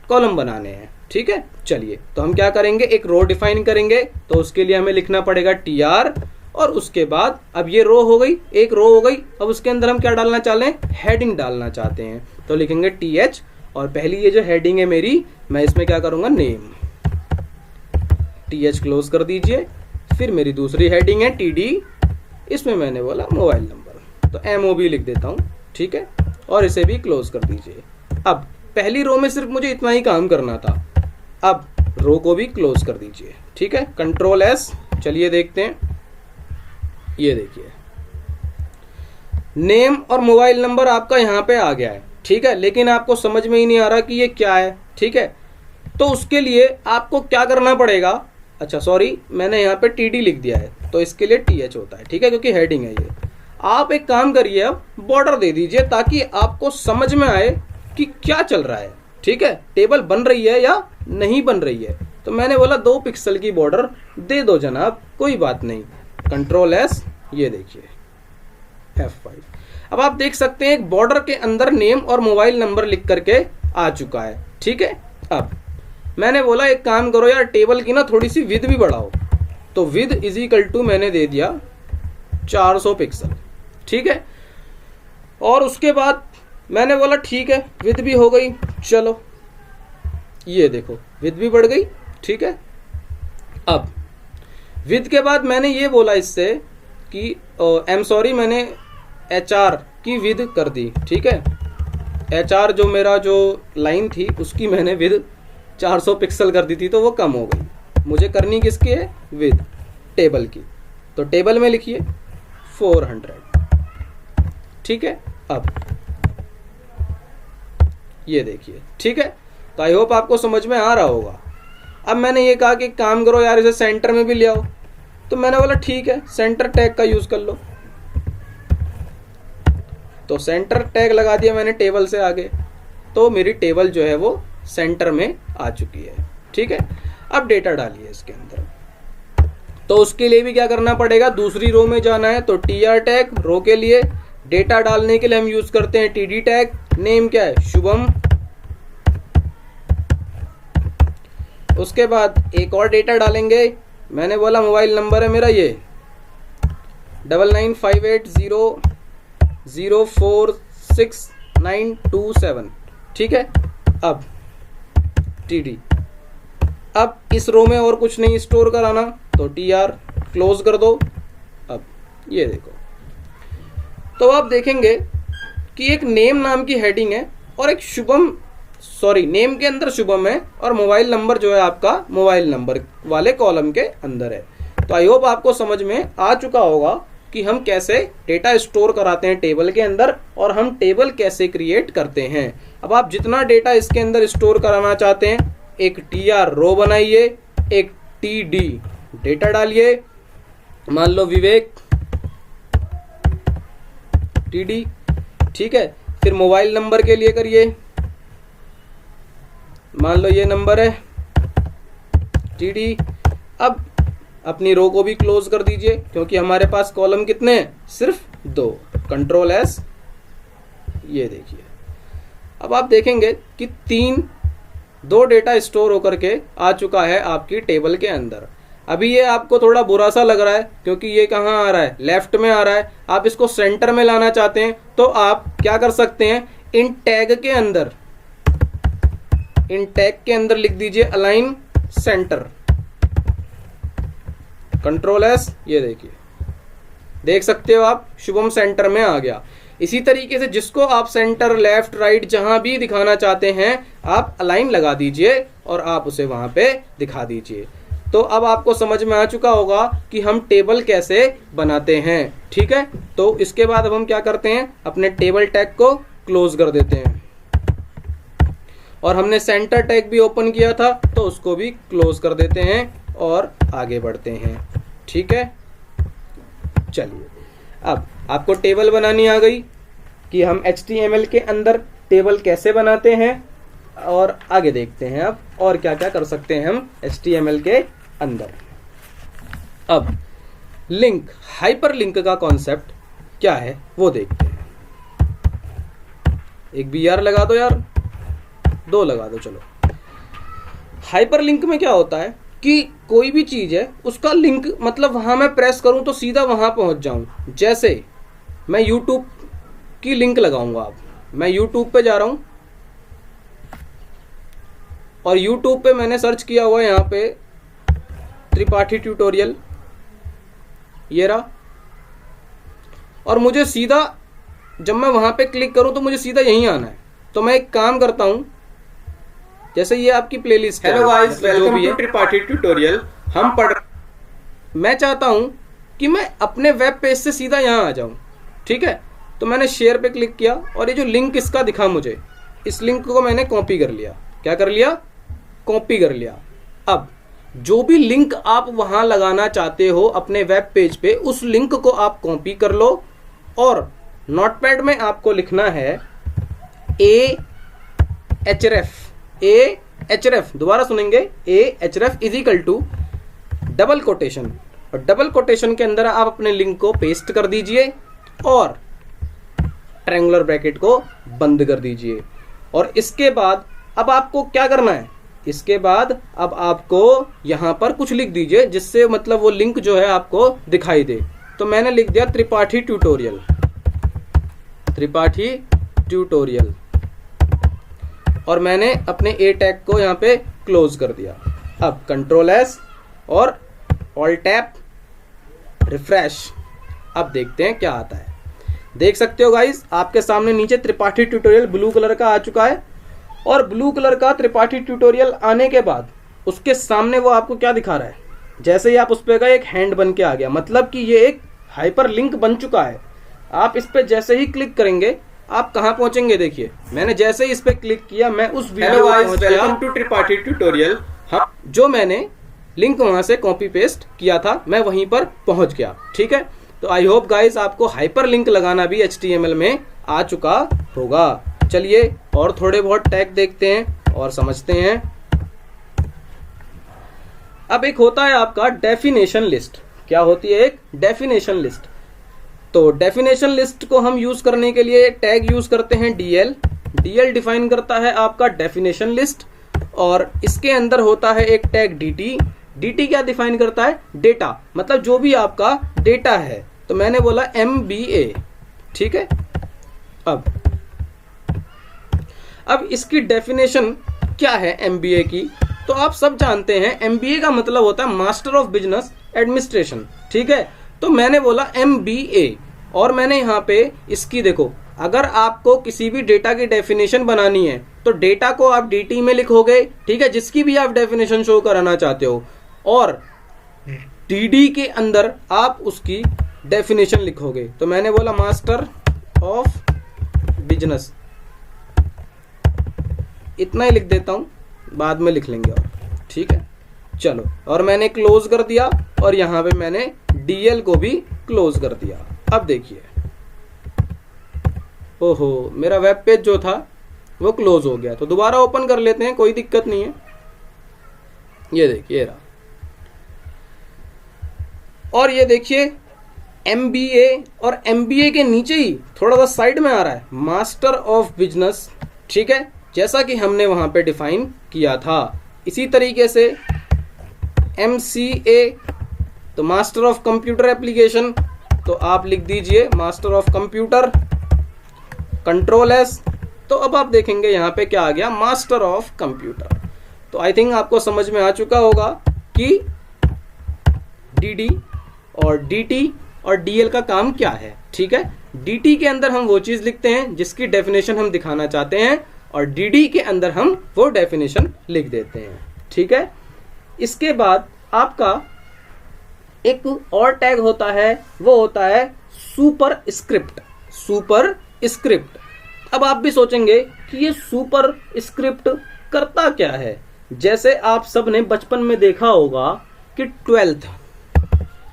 कॉलम बनाने हैं। ठीक है, चलिए तो हम क्या करेंगे, एक रो डिफाइन करेंगे। तो उसके लिए हमें लिखना पड़ेगा tr, और उसके बाद अब ये रो हो गई, एक रो हो गई। अब उसके अंदर हम क्या डालना चाह रहे हैं, हेडिंग डालना चाहते हैं। तो लिखेंगे th, और पहली ये जो हेडिंग है मेरी, मैं इसमें क्या करूंगा, नेम, th क्लोज कर दीजिए। फिर मेरी दूसरी हेडिंग है td, इसमें मैंने बोला मोबाइल नंबर, तो mob लिख देता हूं। ठीक है, और इसे भी क्लोज कर दीजिए। अब पहली रो में सिर्फ मुझे इतना ही काम करना था, अब रो को भी क्लोज कर दीजिए। ठीक है, कंट्रोल S, चलिए देखते हैं। ये देखिए नेम और मोबाइल नंबर आपका यहाँ पे आ गया है। ठीक है, लेकिन आपको समझ में ही नहीं आ रहा कि ये क्या है। ठीक है, तो उसके लिए आपको क्या करना पड़ेगा, अच्छा सॉरी, मैंने यहाँ पे td लिख दिया है, तो इसके लिए th होता है। ठीक है, क्योंकि हेडिंग है ये। आप एक काम करिए, अब बॉर्डर दे दीजिए ताकि आपको समझ में आए कि क्या चल रहा है। ठीक है, टेबल बन रही है या नहीं बन रही है। तो मैंने बोला 2 पिक्सल की बॉर्डर दे दो जनाब, कोई बात नहीं। कंट्रोल S, ये देखिए F5। अब आप देख सकते हैं एक बॉर्डर के अंदर नेम और मोबाइल नंबर लिख करके आ चुका है। ठीक है, अब मैंने बोला एक काम करो यार, टेबल की ना थोड़ी सी विड्थ भी बढ़ाओ। तो विड्थ इज इक्वल टू मैंने दे दिया 400 पिक्सल। ठीक है, और उसके बाद मैंने बोला ठीक है, विड्थ भी हो गई, चलो ये देखो विड्थ भी बढ़ गई। ठीक है, अब विड्थ के बाद मैंने ये बोला इससे कि मैंने HR की विड्थ कर दी। ठीक है, HR जो मेरा जो लाइन थी उसकी मैंने विड्थ 400 पिक्सल कर दी थी, तो वो कम हो गई। मुझे करनी किसकी है, विड्थ टेबल की। तो टेबल में लिखिए 400। ठीक है, अब ये देखिए। ठीक है, तो आई होप आपको समझ में आ रहा होगा। अब मैंने ये कहा कि काम करो यार, इसे सेंटर में भी ले आओ। तो मैंने बोला ठीक है, सेंटर टैग का यूज कर लो। तो सेंटर टैग लगा दिया मैंने टेबल से आगे, तो मेरी टेबल जो है वो सेंटर में आ चुकी है। ठीक है, अब डेटा डालिए इसके अंदर। तो उसके लिए भी क्या करना पड़ेगा, दूसरी रो में जाना है। तो tr टैग रो के लिए, डेटा डालने के लिए हम यूज करते हैं td टैग। नेम क्या है, शुभम। उसके बाद एक और डेटा डालेंगे, मैंने बोला मोबाइल नंबर है मेरा ये 995800466927। ठीक है, अब td, अब इस रो में और कुछ नहीं स्टोर कराना, तो tr क्लोज कर दो। अब ये देखो, तो आप देखेंगे कि एक नेम नाम की हेडिंग है और एक शुभम, सॉरी नेम के अंदर शुभम है और मोबाइल नंबर जो है आपका मोबाइल नंबर वाले कॉलम के अंदर है। तो आई होप आपको समझ में आ चुका होगा कि हम कैसे डेटा स्टोर कराते हैं टेबल के अंदर और हम टेबल कैसे क्रिएट करते हैं। अब आप जितना डेटा इसके अंदर स्टोर कराना चाहते हैं, एक tr रो बनाइए, एक td डेटा डालिए, मान लो विवेक td। ठीक है, फिर मोबाइल नंबर के लिए करिए, मान लो ये नंबर है td। अब अपनी रो को भी क्लोज कर दीजिए क्योंकि हमारे पास कॉलम कितने हैं, सिर्फ 2। कंट्रोल S, ये देखिए। अब आप देखेंगे कि 2 डेटा स्टोर होकर के आ चुका है आपकी टेबल के अंदर। अभी ये आपको थोड़ा बुरा सा लग रहा है क्योंकि ये कहाँ आ रहा है, लेफ्ट में आ रहा है। आप इसको सेंटर में लाना चाहते हैं तो आप क्या कर सकते हैं, इन टैग के अंदर लिख दीजिए अलाइन सेंटर। कंट्रोल S, ये देखिए, देख सकते हो आप शुभम सेंटर में आ गया। इसी तरीके से जिसको आप सेंटर, लेफ्ट, राइट जहां भी दिखाना चाहते हैं आप अलाइन लगा दीजिए और आप उसे वहां पे दिखा दीजिए। तो अब आपको समझ में आ चुका होगा कि हम टेबल कैसे बनाते हैं। ठीक है, तो इसके बाद अब हम क्या करते हैं, अपने टेबल टैग को क्लोज कर देते हैं और हमने सेंटर टैग भी ओपन किया था तो उसको भी क्लोज कर देते हैं और आगे बढ़ते हैं। ठीक है, चलिए अब आपको टेबल बनानी आ गई कि हम HTML के अंदर टेबल कैसे बनाते हैं और आगे देखते हैं अब और क्या क्या कर सकते हैं हम HTML के अंदर। अब लिंक, हाइपर लिंक का कॉन्सेप्ट क्या है वो देखते हैं। एक BR लगा दो यार, 2 लगा दो। चलो, हाइपर लिंक में क्या होता है कि कोई भी चीज है उसका लिंक, मतलब वहां मैं प्रेस करूं तो सीधा वहां पहुंच जाऊं। जैसे मैं YouTube की लिंक लगाऊंगा, अब मैं YouTube पे जा रहा हूं और YouTube पे मैंने सर्च किया हुआ है यहाँ पे त्रिपाठी ट्यूटोरियल, ये रहा, और मुझे सीधा जब मैं वहां पे क्लिक करूं तो मुझे सीधा यहीं आना है। तो मैं एक काम करता हूं, जैसे ये आपकी प्लेलिस्ट है, hello guys, welcome to Tripathi tutorial. हम पढ़, मैं चाहता हूं कि मैं अपने वेब पेज से सीधा यहां आ जाऊं, ठीक है। तो मैंने शेयर पे क्लिक किया और ये जो लिंक इसका दिखा मुझे, इस लिंक को मैंने कॉपी कर लिया। क्या कर लिया? कॉपी कर लिया। अब जो भी लिंक आप वहां लगाना चाहते हो अपने वेब पेज पे, उस लिंक को आप कॉपी कर लो और नोटपैड में आपको लिखना है AHREF, दोबारा सुनेंगे, AHREF is equal to double quotation, और डबल कोटेशन के अंदर आप अपने लिंक को पेस्ट कर दीजिए और ट्रायंगुलर ब्रैकेट को बंद कर दीजिए। और इसके बाद अब आपको क्या करना है, इसके बाद अब आपको यहां पर कुछ लिख दीजिए जिससे मतलब वो लिंक जो है आपको दिखाई दे। तो मैंने लिख दिया त्रिपाठी ट्यूटोरियल, त्रिपाठी ट्यूटोरियल, और मैंने अपने A टैग को यहाँ पे क्लोज कर दिया। अब Ctrl+S और Alt+Tab रिफ्रेश। अब देखते हैं क्या आता है। देख सकते हो गाइस, आपके सामने नीचे त्रिपाठी ट्यूटोरियल ब्लू कलर का आ चुका है, और ब्लू कलर का त्रिपाठी ट्यूटोरियल आने के बाद उसके सामने वो आपको क्या दिखा रहा है, जैसे ही आप उस पे गए एक हैंड बन के आ गया, मतलब कि ये एक हाइपर लिंक बन चुका है। आप इस पे जैसे ही क्लिक करेंगे आप कहां पहुंचेंगे, देखिए मैंने जैसे ही इस पे क्लिक किया मैं उस वीडियो में पहुंच गया। Welcome to Tripathi tutorial. हाँ, जो मैंने लिंक वहां से कॉपी पेस्ट किया था मैं वहीं पर पहुंच गया, ठीक है। तो आई होप गाइस आपको हाइपर लिंक लगाना भी HTML में आ चुका होगा। चलिए और थोड़े बहुत टैग देखते हैं और समझते हैं। अब एक होता है आपका डेफिनेशन लिस्ट। क्या होती है? एक डेफिनेशन लिस्ट। तो डेफिनेशन लिस्ट को हम यूज करने के लिए टैग यूज करते हैं DL। DL डिफाइन करता है आपका डेफिनेशन लिस्ट, और इसके अंदर होता है एक टैग DT। DT क्या डिफाइन करता है? डेटा, मतलब जो भी आपका डेटा है। तो मैंने बोला MBA, ठीक है। अब इसकी डेफिनेशन क्या है MBA की? तो आप सब जानते हैं MBA का मतलब होता है मास्टर ऑफ बिजनेस एडमिनिस्ट्रेशन, ठीक है। तो मैंने बोला MBA, और मैंने यहाँ पे इसकी देखो, अगर आपको किसी भी डेटा की डेफिनेशन बनानी है तो डेटा को आप DT में लिखोगे, ठीक है, जिसकी भी आप डेफिनेशन शो कराना चाहते हो, और DD के अंदर आप उसकी डेफिनेशन लिखोगे। तो मैंने बोला मास्टर ऑफ बिजनेस, इतना ही लिख देता हूं, बाद में लिख लेंगे और, ठीक है। चलो, और मैंने क्लोज कर दिया और यहां पे मैंने DL को भी क्लोज कर दिया। अब देखिए, ओहो, मेरा वेब पेज जो था वो क्लोज हो गया। तो दोबारा ओपन कर लेते हैं, कोई दिक्कत नहीं है। ये देखिए रहा, और ये देखिए MBA, और MBA के नीचे ही थोड़ा सा साइड में आ रहा है मास्टर ऑफ बिजनेस, ठीक है, जैसा कि हमने वहां पे डिफाइन किया था। इसी तरीके से MCA, तो मास्टर ऑफ कंप्यूटर एप्लीकेशन, तो आप लिख दीजिए मास्टर ऑफ कंप्यूटर। Ctrl+S, तो अब आप देखेंगे यहाँ पे क्या आ गया, मास्टर ऑफ कंप्यूटर। तो आई थिंक आपको समझ में आ चुका होगा कि DD और DT और DL का काम क्या है, ठीक है। DT के अंदर हम वो चीज लिखते हैं जिसकी डेफिनेशन हम दिखाना चाहते हैं, और DD के अंदर हम वो डेफिनेशन लिख देते हैं, ठीक है। इसके बाद आपका एक और टैग होता है, वो होता है सुपर स्क्रिप्ट। सुपर स्क्रिप्ट, अब आप भी सोचेंगे कि ये सुपर स्क्रिप्ट करता क्या है। जैसे आप सब ने बचपन में देखा होगा कि 12th,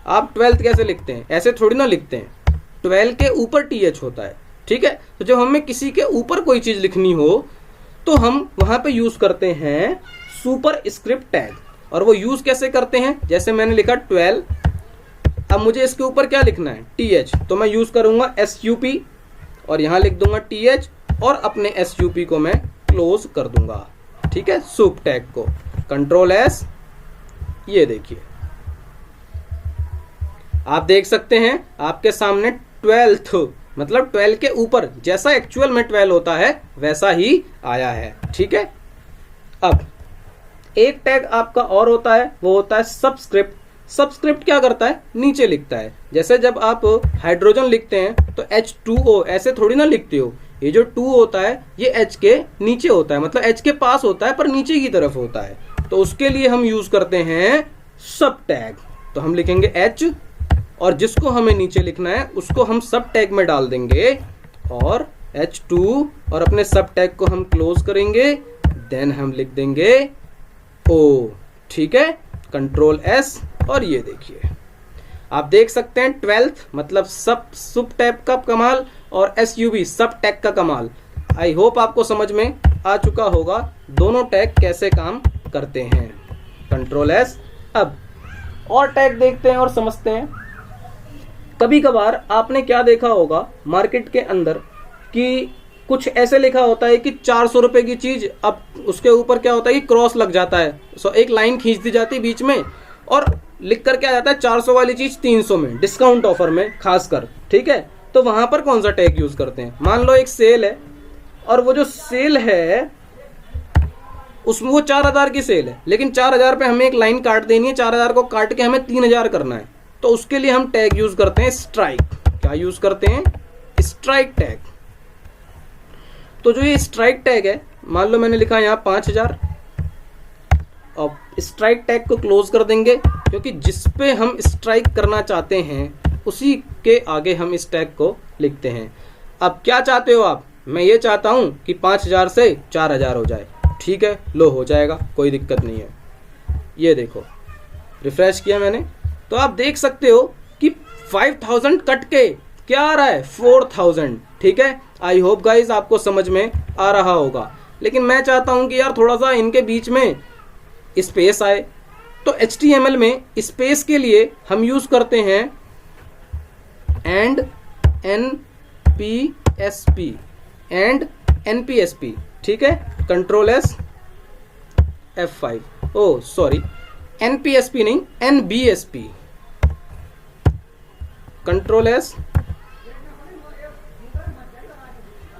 आप 12th कैसे लिखते हैं? ऐसे थोड़ी ना लिखते हैं, 12 के ऊपर TH होता है, ठीक है। तो जब हमें किसी के ऊपर कोई चीज लिखनी हो तो हम वहां पे यूज करते हैं सुपर स्क्रिप्ट टैग। और वो यूज कैसे करते हैं? जैसे मैंने लिखा 12, अब मुझे इसके ऊपर क्या लिखना है, TH, तो मैं यूज करूंगा SUP और यहां लिख दूंगा TH और अपने SUP को मैं क्लोज कर दूंगा। ठीक है, सूप टैग को कंट्रोल S, ये देखिए आप देख सकते हैं आपके सामने 12th मतलब 12 के ऊपर जैसा एक्चुअल में 12 होता है वैसा ही आया है। ठीक है, अब एक टैग आपका और होता है, वो होता है सबस्क्रिप्ट। सबस्क्रिप्ट क्या करता है, नीचे लिखता है। जैसे जब आप हाइड्रोजन लिखते हैं तो H2O ऐसे थोड़ी ना लिखते हो, ये जो 2 होता है ये H के नीचे होता है, मतलब H के पास होता है पर नीचे की तरफ होता है, तो उसके लिए हम यूज करते हैं सब टैग। तो हम लिखेंगे H और जिसको हमें नीचे लिखना है उसको हम सब टैग में डाल देंगे और H2 और अपने सब टैग को हम क्लोज करेंगे, देन हम लिख देंगे O। ठीक है, कंट्रोल S और ये देखिए आप देख सकते हैं 12th मतलब सब टैग का कमाल और SUB सब टैग का कमाल। आई होप आपको समझ में आ चुका होगा दोनों टैग कैसे काम करते हैं। Control S। अब और टैग देखते हैं और समझते हैं। कभी कभार आपने क्या देखा होगा मार्केट के अंदर कि कुछ ऐसे लिखा होता है कि 400 रुपए की चीज, अब उसके ऊपर क्या होता है कि क्रॉस लग जाता है, एक लाइन खींच दी जाती है बीच में और लिख कर क्या जाता है 400 वाली चीज 300 में, डिस्काउंट ऑफर में खासकर। ठीक है, तो वहां पर कौन सा टैग यूज करते हैं, मान लो एक सेल है और वो जो सेल है उसमें वो 4000 की सेल है, लेकिन 4000 पे हमें एक लाइन काट देनी है, 4000 को काट के हमें 3000 करना है, तो उसके लिए हम टैग यूज करते हैं स्ट्राइक। क्या यूज करते हैं, स्ट्राइक टैग। तो जो ये स्ट्राइक टैग है, मान लो मैंने लिखा यहाँ 5000 और स्ट्राइक टैग को क्लोज कर देंगे क्योंकि जिस पे हम स्ट्राइक करना चाहते हैं उसी के आगे हम इस टैग को लिखते हैं। अब क्या चाहते हो आप, मैं ये चाहता हूं कि 5000 से 4000 हो जाए। ठीक है, लो हो जाएगा, कोई दिक्कत नहीं है। ये देखो रिफ्रेश किया मैंने तो आप देख सकते हो कि 5000 कट के क्या आ रहा है 4000। ठीक है, आई होप गाइज आपको समझ में आ रहा होगा, लेकिन मैं चाहता हूं कि यार थोड़ा सा इनके बीच में स्पेस आए, तो HTML में स्पेस के लिए हम यूज करते हैं एंड NPSP। ठीक है, कंट्रोल S F5, ओ सॉरी NPSP नहीं NBSP, कंट्रोल S।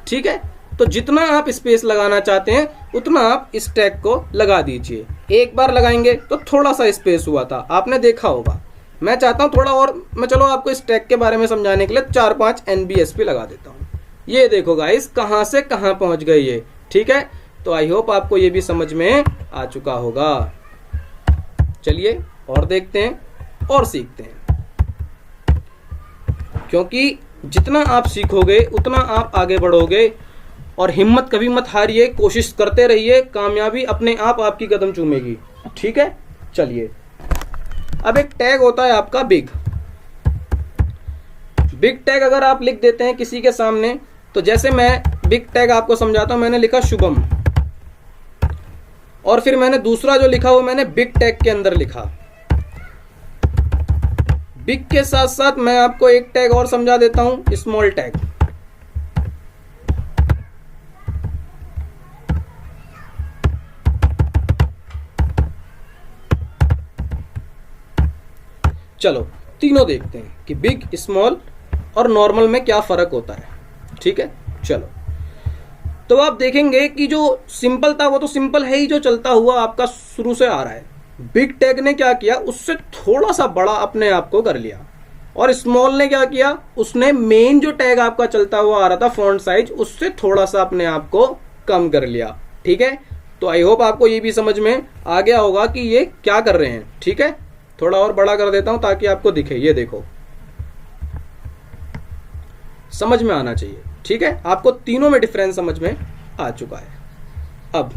ठीक है, तो जितना आप स्पेस लगाना चाहते हैं उतना आप इस टैग को लगा दीजिए। एक बार लगाएंगे तो थोड़ा सा स्पेस हुआ था, आपने देखा होगा। मैं चाहता हूं थोड़ा और, मैं चलो आपको इस टैग के बारे में समझाने के लिए 4-5 NBSP लगा देता हूं। ये देखो गाइस कहां से कहां पहुंच गई ये। ठीक है, तो आई होप आपको ये भी समझ में आ चुका होगा। चलिए और देखते हैं और सीखते हैं, क्योंकि जितना आप सीखोगे उतना आप आगे बढ़ोगे। और हिम्मत कभी मत हारिए, कोशिश करते रहिए, कामयाबी अपने आप आपकी कदम चूमेगी। ठीक है, चलिए अब एक टैग होता है आपका बिग टैग। अगर आप लिख देते हैं किसी के सामने, तो जैसे मैं बिग टैग आपको समझाता हूं, मैंने लिखा शुभम और फिर मैंने दूसरा जो लिखा वो मैंने बिग टैग के अंदर लिखा। बिग के साथ साथ मैं आपको एक टैग और समझा देता हूं, स्मॉल टैग। चलो तीनों देखते हैं कि बिग, स्मॉल और नॉर्मल में क्या फर्क होता है। ठीक है, चलो तो आप देखेंगे कि जो सिंपल था वो तो सिंपल है ही, जो चलता हुआ आपका शुरू से आ रहा है। बिग टैग ने क्या किया, उससे थोड़ा सा बड़ा अपने आप को कर लिया, और स्मॉल ने क्या किया, उसने मेन जो टैग आपका चलता हुआ आ रहा था फॉन्ट साइज, उससे थोड़ा सा अपने आप को कम कर लिया। ठीक है, तो आई होप आपको ये भी समझ में आ गया होगा कि ये क्या कर रहे हैं। ठीक है, थोड़ा और बड़ा कर देता हूं ताकि आपको दिखे। ये देखो समझ में आना चाहिए। ठीक है, आपको तीनों में डिफरेंस समझ में आ चुका है। अब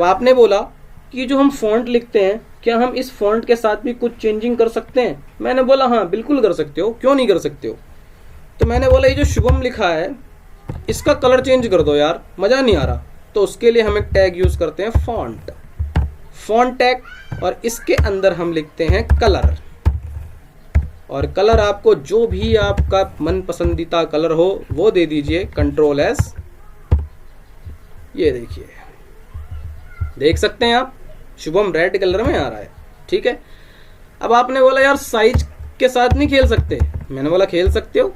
आपने बोला कि जो हम फॉन्ट लिखते हैं क्या हम इस फॉन्ट के साथ भी कुछ चेंजिंग कर सकते हैं। मैंने बोला हाँ बिल्कुल कर सकते हो, क्यों नहीं कर सकते हो। तो मैंने बोला ये जो शुभम लिखा है इसका कलर चेंज कर दो यार, मजा नहीं आ रहा। तो उसके लिए हम एक टैग यूज करते हैं फॉन्ट टैग, और इसके अंदर हम लिखते हैं कलर। और कलर आपको जो भी आपका मन पसंदीदा कलर हो वो दे दीजिए, कंट्रोल एस। ये देखिए, देख सकते हैं आप, शुभम रेड कलर में आ रहा है। ठीक है, अब आपने बोला यार साइज के साथ नहीं खेल सकते, मैंने बोला खेल सकते हो,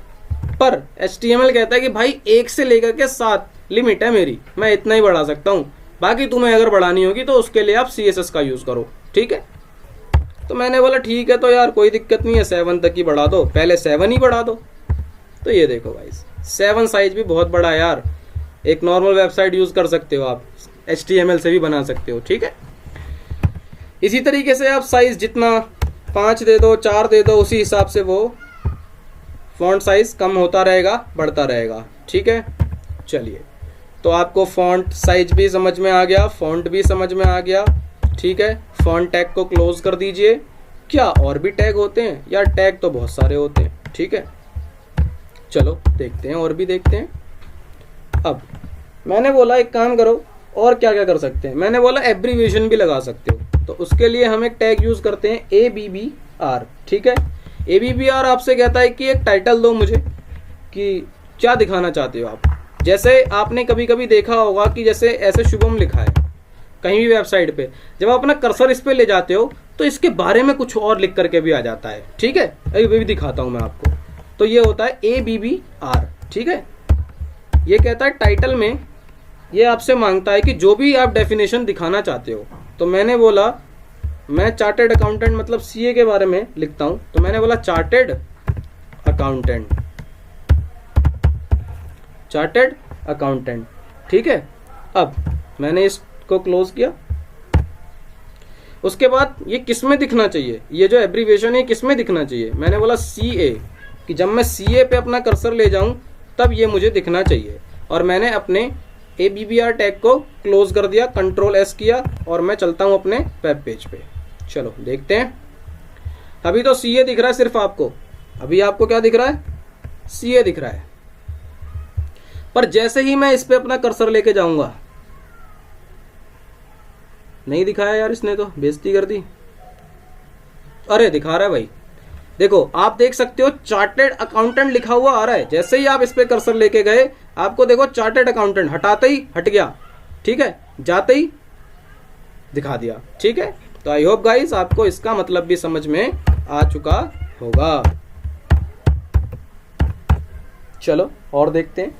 पर HTML कहता है कि भाई 1 से लेकर के 7 लिमिट है मेरी, मैं इतना ही बढ़ा सकता हूँ, बाकी तुम्हें अगर बढ़ानी होगी तो उसके लिए आप CSS का यूज करो। ठीक है, तो मैंने बोला ठीक है, तो यार कोई दिक्कत नहीं है, 7 तक ही बढ़ा दो, पहले 7 ही बढ़ा दो। तो ये देखो भाई 7 साइज भी बहुत बड़ा है यार, एक नॉर्मल वेबसाइट यूज कर सकते हो आप, HTML से भी बना सकते हो। ठीक है, इसी तरीके से आप साइज जितना 5 दे दो, 4 दे दो, उसी हिसाब से वो फॉन्ट साइज कम होता रहेगा, बढ़ता रहेगा। ठीक है, चलिए, तो आपको फॉन्ट साइज भी समझ में आ गया, फॉन्ट भी समझ में आ गया। ठीक है, फॉन्ट टैग को क्लोज कर दीजिए। क्या और भी टैग होते हैं यार? टैग तो बहुत सारे होते हैं। ठीक है, चलो देखते हैं, और भी देखते हैं। अब मैंने बोला एक काम करो, और क्या क्या कर सकते हैं, मैंने बोला एब्रीविएशन भी लगा सकते हो, तो उसके लिए हम एक टैग यूज करते हैं ABBR। ठीक है, ABBR आपसे कहता है कि एक टाइटल दो मुझे, कि क्या दिखाना चाहते हो आप। जैसे आपने कभी कभी देखा होगा कि जैसे ऐसे शुभम लिखा है कहीं भी वेबसाइट पे, जब आप अपना कर्सर इस पे ले जाते हो तो इसके बारे में कुछ और लिख करके भी आ जाता है। ठीक है, अभी भी दिखाता हूं मैं आपको। तो ये होता है ABBR। ठीक है, ये कहता है टाइटल में, ये आपसे मांगता है कि जो भी आप डेफिनेशन दिखाना चाहते हो। तो मैंने बोला मैं चार्टेड अकाउंटेंट मतलब CA के बारे में लिखता हूं, तो मैंने बोला चार्टेड अकाउंटेंट, चार्टेड अकाउंटेंट। ठीक है, अब मैंने इसको क्लोज किया। उसके बाद ये किस में दिखना चाहिए, ये जो एब्रीविएशन है किस में दिखना चाहिए, मैंने बोला CA, कि जब मैं CA पे अपना कर्सर ले जाऊं तब ये मुझे दिखना चाहिए। और मैंने अपने ABBR टैग को क्लोज कर दिया, कंट्रोल S किया, और मैं चलता हूं अपने वेब पेज पे। चलो देखते हैं, अभी तो CA दिख रहा है सिर्फ आपको, अभी आपको क्या दिख रहा है, CA दिख रहा है। पर जैसे ही मैं इस पे अपना कर्सर लेके जाऊंगा, नहीं दिखाया यार, इसने तो बेइज्जती कर दी। अरे दिखा रहा है भाई, देखो आप देख सकते हो चार्टेड अकाउंटेंट लिखा हुआ आ रहा है। जैसे ही आप इस पे कर्सर लेके गए, आपको देखो चार्टेड अकाउंटेंट, हटाते ही हट गया। ठीक है, जाते ही दिखा दिया। ठीक है, तो आई होप गाइस आपको इसका मतलब भी समझ में आ चुका होगा। चलो और देखते हैं।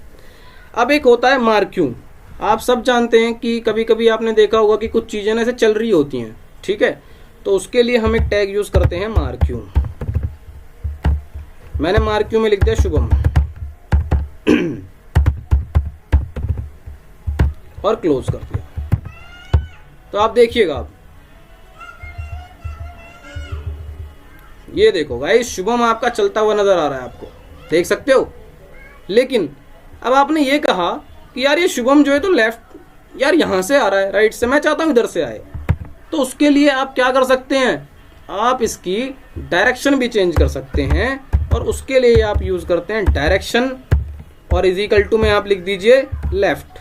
अब एक होता है मार्क्यूम। आप सब जानते हैं कि कभी कभी आपने देखा होगा कि कुछ चीजें ऐसे चल रही होती हैं। ठीक है, तो उसके लिए हम एक टैग यूज करते हैं मार्क्यूम। मैंने मार्क्यूम में लिख दिया शुभम और क्लोज कर दिया। तो आप देखिएगा, आप ये देखो गाइस, शुभम आपका चलता हुआ नजर आ रहा है, आपको देख सकते हो। लेकिन अब आपने ये कहा कि यार ये शुभम जो है तो लेफ्ट, यार यहां से आ रहा है, राइट से, मैं चाहता हूं इधर से आए। तो उसके लिए आप क्या कर सकते हैं, आप इसकी डायरेक्शन भी चेंज कर सकते हैं, और उसके लिए आप यूज करते हैं डायरेक्शन, और इज इक्वल टू में आप लिख दीजिए लेफ्ट,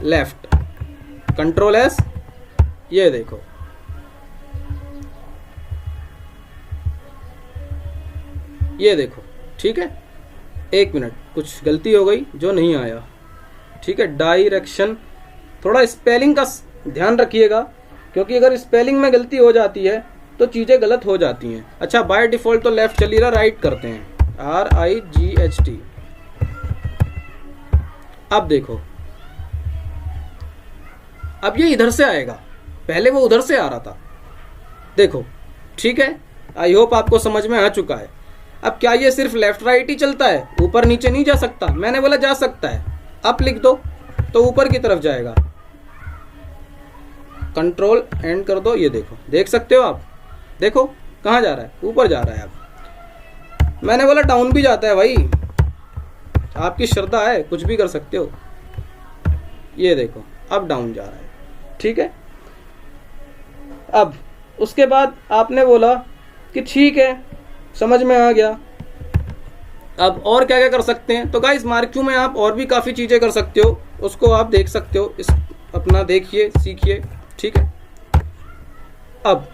लेफ्ट, कंट्रोल एस। ये देखो, ये देखो। ठीक है, एक मिनट, कुछ गलती हो गई जो नहीं आया। ठीक है, डायरेक्शन, थोड़ा स्पेलिंग का ध्यान रखिएगा, क्योंकि अगर स्पेलिंग में गलती हो जाती है तो चीजें गलत हो जाती हैं। अच्छा, बाय डिफॉल्ट तो लेफ्ट चल रहा, राइट करते हैं, RIGHT। अब देखो, अब ये इधर से आएगा, पहले वो उधर से आ रहा था, देखो। ठीक है, आई होप आपको समझ में आ चुका है। अब क्या ये सिर्फ लेफ्ट राइट ही चलता है, ऊपर नीचे नहीं जा सकता? मैंने बोला जा सकता है, अप लिख दो तो ऊपर की तरफ जाएगा, कंट्रोल एंड कर दो, ये देखो, देख सकते हो आप, देखो कहाँ जा रहा है, ऊपर जा रहा है। अब मैंने बोला डाउन भी जाता है भाई, आपकी श्रद्धा है, कुछ भी कर सकते हो। ये देखो, अब डाउन जा रहा है। ठीक है, अब उसके बाद आपने बोला कि ठीक है, समझ में आ गया। अब और क्या क्या कर सकते हैं, तो गाइस मार्क्यू में आप और भी काफ़ी चीज़ें कर सकते हो, उसको आप देख सकते हो, इस अपना देखिए, सीखिए। ठीक है, अब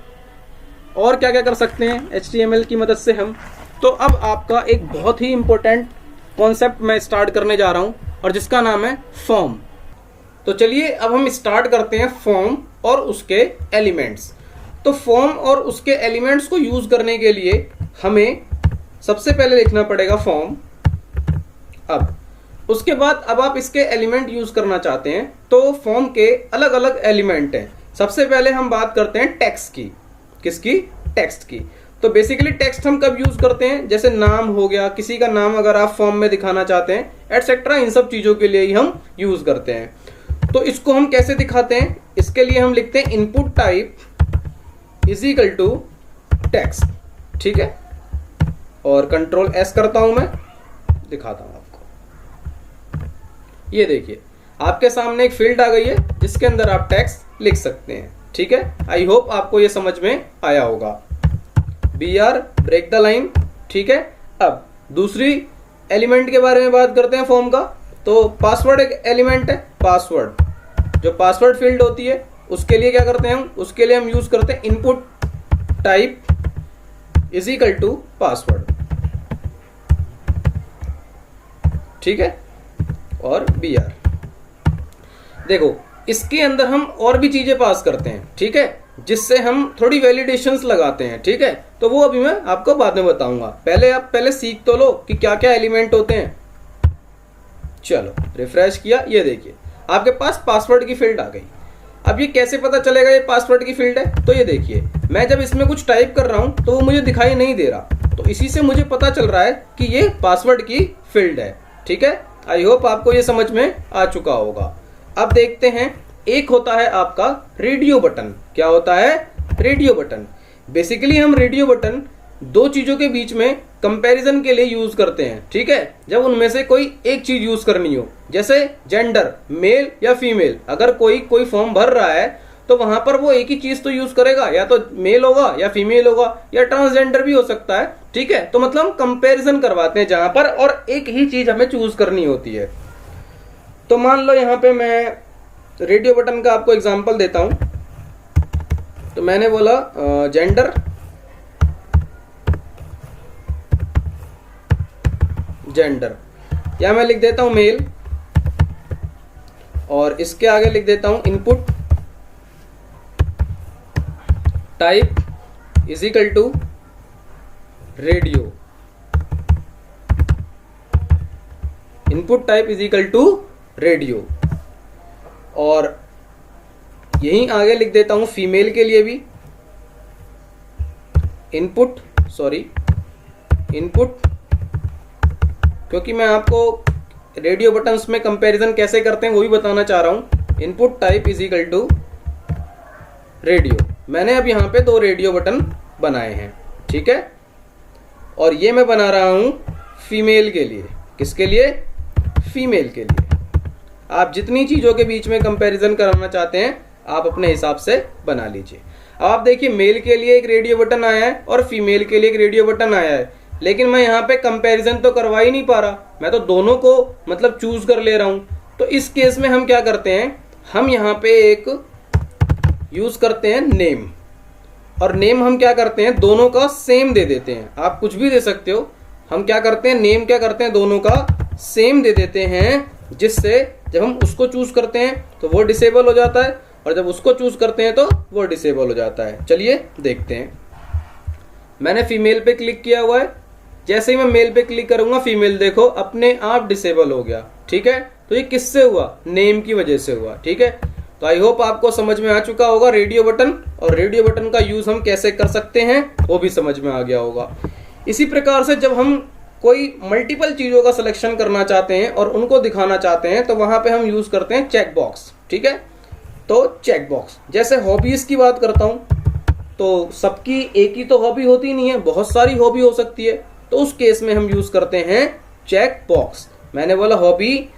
और क्या क्या कर सकते हैं HTML की मदद से हम। तो अब आपका एक बहुत ही इंपॉर्टेंट कॉन्सेप्ट मैं स्टार्ट करने जा रहा हूं और जिसका नाम है फॉर्म। तो चलिए अब हम स्टार्ट करते हैं फॉर्म और उसके एलिमेंट्स। तो फॉर्म और उसके एलिमेंट्स को यूज करने के लिए हमें सबसे पहले लिखना पड़ेगा फॉर्म। अब उसके बाद अब आप इसके एलिमेंट यूज करना चाहते हैं तो फॉर्म के अलग अलग एलिमेंट हैं। सबसे पहले हम बात करते हैं टेक्स्ट की। किसकी? टेक्स्ट की। तो बेसिकली टेक्स्ट हम कब यूज करते हैं? जैसे नाम हो गया, किसी का नाम अगर आप फॉर्म में दिखाना चाहते हैं एटसेट्रा, इन सब चीजों के लिए ही हम यूज करते हैं। तो इसको हम कैसे दिखाते हैं? इसके लिए हम लिखते हैं input type is equal to text. ठीक है, और कंट्रोल एस करता हूं, मैं दिखाता हूं आपको। ये देखिए आपके सामने एक फील्ड आ गई है जिसके अंदर आप टेक्स्ट लिख सकते हैं। ठीक है, आई होप आपको ये समझ में आया होगा। BR break the line. ठीक है, अब दूसरी एलिमेंट के बारे में बात करते हैं फॉर्म का। तो पासवर्ड एक एलिमेंट है। पासवर्ड, जो पासवर्ड फील्ड होती है उसके लिए क्या करते हैं हम? उसके लिए हम यूज करते हैं input type is equal to password. ठीक है, और BR। देखो इसके अंदर हम और भी चीजें पास करते हैं। ठीक है, जिससे हम थोड़ी वैलिडेशंस लगाते हैं। ठीक है, तो वो अभी मैं आपको बाद में बताऊंगा। पहले सीख तो लो कि क्या क्या एलिमेंट होते हैं। चलो रिफ्रेश किया, ये देखिए आपके पास पासवर्ड की फील्ड आ गई। अब ये कैसे पता चलेगा ये पासवर्ड की फील्ड है? तो ये देखिए मैं जब इसमें कुछ टाइप कर रहा हूं तो वो मुझे दिखाई नहीं दे रहा, तो इसी से मुझे पता चल रहा है कि ये पासवर्ड की फील्ड है। ठीक है, आई होप आपको ये समझ में आ चुका होगा। अब देखते हैं, एक होता है आपका रेडियो बटन। क्या होता है? Radio button. बेसिकली हम रेडियो बटन दो चीजों के बीच में कंपैरिजन के लिए यूज करते हैं। ठीक है, जब उनमें से कोई एक चीज यूज करनी हो, जैसे जेंडर, मेल या फीमेल। अगर कोई फॉर्म भर रहा है तो वहां पर वो एक ही चीज तो यूज करेगा, या तो मेल होगा या फीमेल होगा या ट्रांसजेंडर भी हो सकता है। ठीक है, तो मतलब हम कंपैरिजन करवाते हैं जहां पर, और एक ही चीज हमें चूज करनी होती है। तो मान लो यहां पे मैं रेडियो बटन का आपको एग्जांपल देता हूं। तो मैंने बोला जेंडर, या मैं लिख देता हूं मेल, और इसके आगे लिख देता हूं input type is equal to radio. Input type is equal to radio, और यहीं आगे लिख देता हूं फीमेल के लिए भी इनपुट, क्योंकि मैं आपको रेडियो बटन्स में कंपैरिजन कैसे करते हैं वो भी बताना चाह रहा हूं। Input type is equal to radio. मैंने अब यहां पे दो रेडियो बटन बनाए हैं। ठीक है, और ये मैं बना रहा हूं फीमेल के लिए। किसके लिए? फीमेल के लिए। आप जितनी चीजों के बीच में कंपैरिजन कराना चाहते हैं आप अपने हिसाब से बना लीजिए। अब आप देखिए मेल के लिए एक रेडियो बटन आया है और फीमेल के लिए एक रेडियो बटन आया है, लेकिन मैं यहाँ पे कंपैरिजन तो करवा ही नहीं पा रहा, मैं तो दोनों को मतलब चूज कर ले रहा हूं। तो इस केस में हम क्या करते हैं, हम यहाँ पे एक यूज करते हैं नेम, और नेम हम क्या करते हैं, दोनों का सेम दे देते हैं। आप कुछ भी दे सकते हो, हम क्या करते हैं, नेम क्या करते हैं, दोनों का सेम दे देते हैं, जिससे जब हम उसको चूज करते हैं तो वो डिसेबल हो जाता है, और जब उसको चूज करते हैं तो वो डिसेबल हो जाता है। चलिए देखते हैं। मैंने फीमेल पे क्लिक किया हुआ है, जैसे ही मैं मेल पे क्लिक करूंगा फीमेल देखो अपने आप डिसेबल हो गया। ठीक है, तो ये किससे हुआ? नेम की वजह से हुआ। ठीक है, तो आई होप आपको समझ में आ चुका होगा रेडियो बटन, और रेडियो बटन का यूज हम कैसे कर सकते हैं वो भी समझ में आ गया होगा। इसी प्रकार से जब हम कोई मल्टीपल चीजों का सिलेक्शन करना चाहते हैं और उनको दिखाना चाहते हैं तो वहां पे हम यूज करते हैं चेक बॉक्स। ठीक है, तो चेक बॉक्स, जैसे हॉबीज की बात करता हूं तो सबकी एक ही तो हॉबी होती नहीं है, बहुत सारी हॉबी हो सकती है, तो उस केस में हम यूज करते हैं चेक बॉक्स। मैंने बोला हॉबी,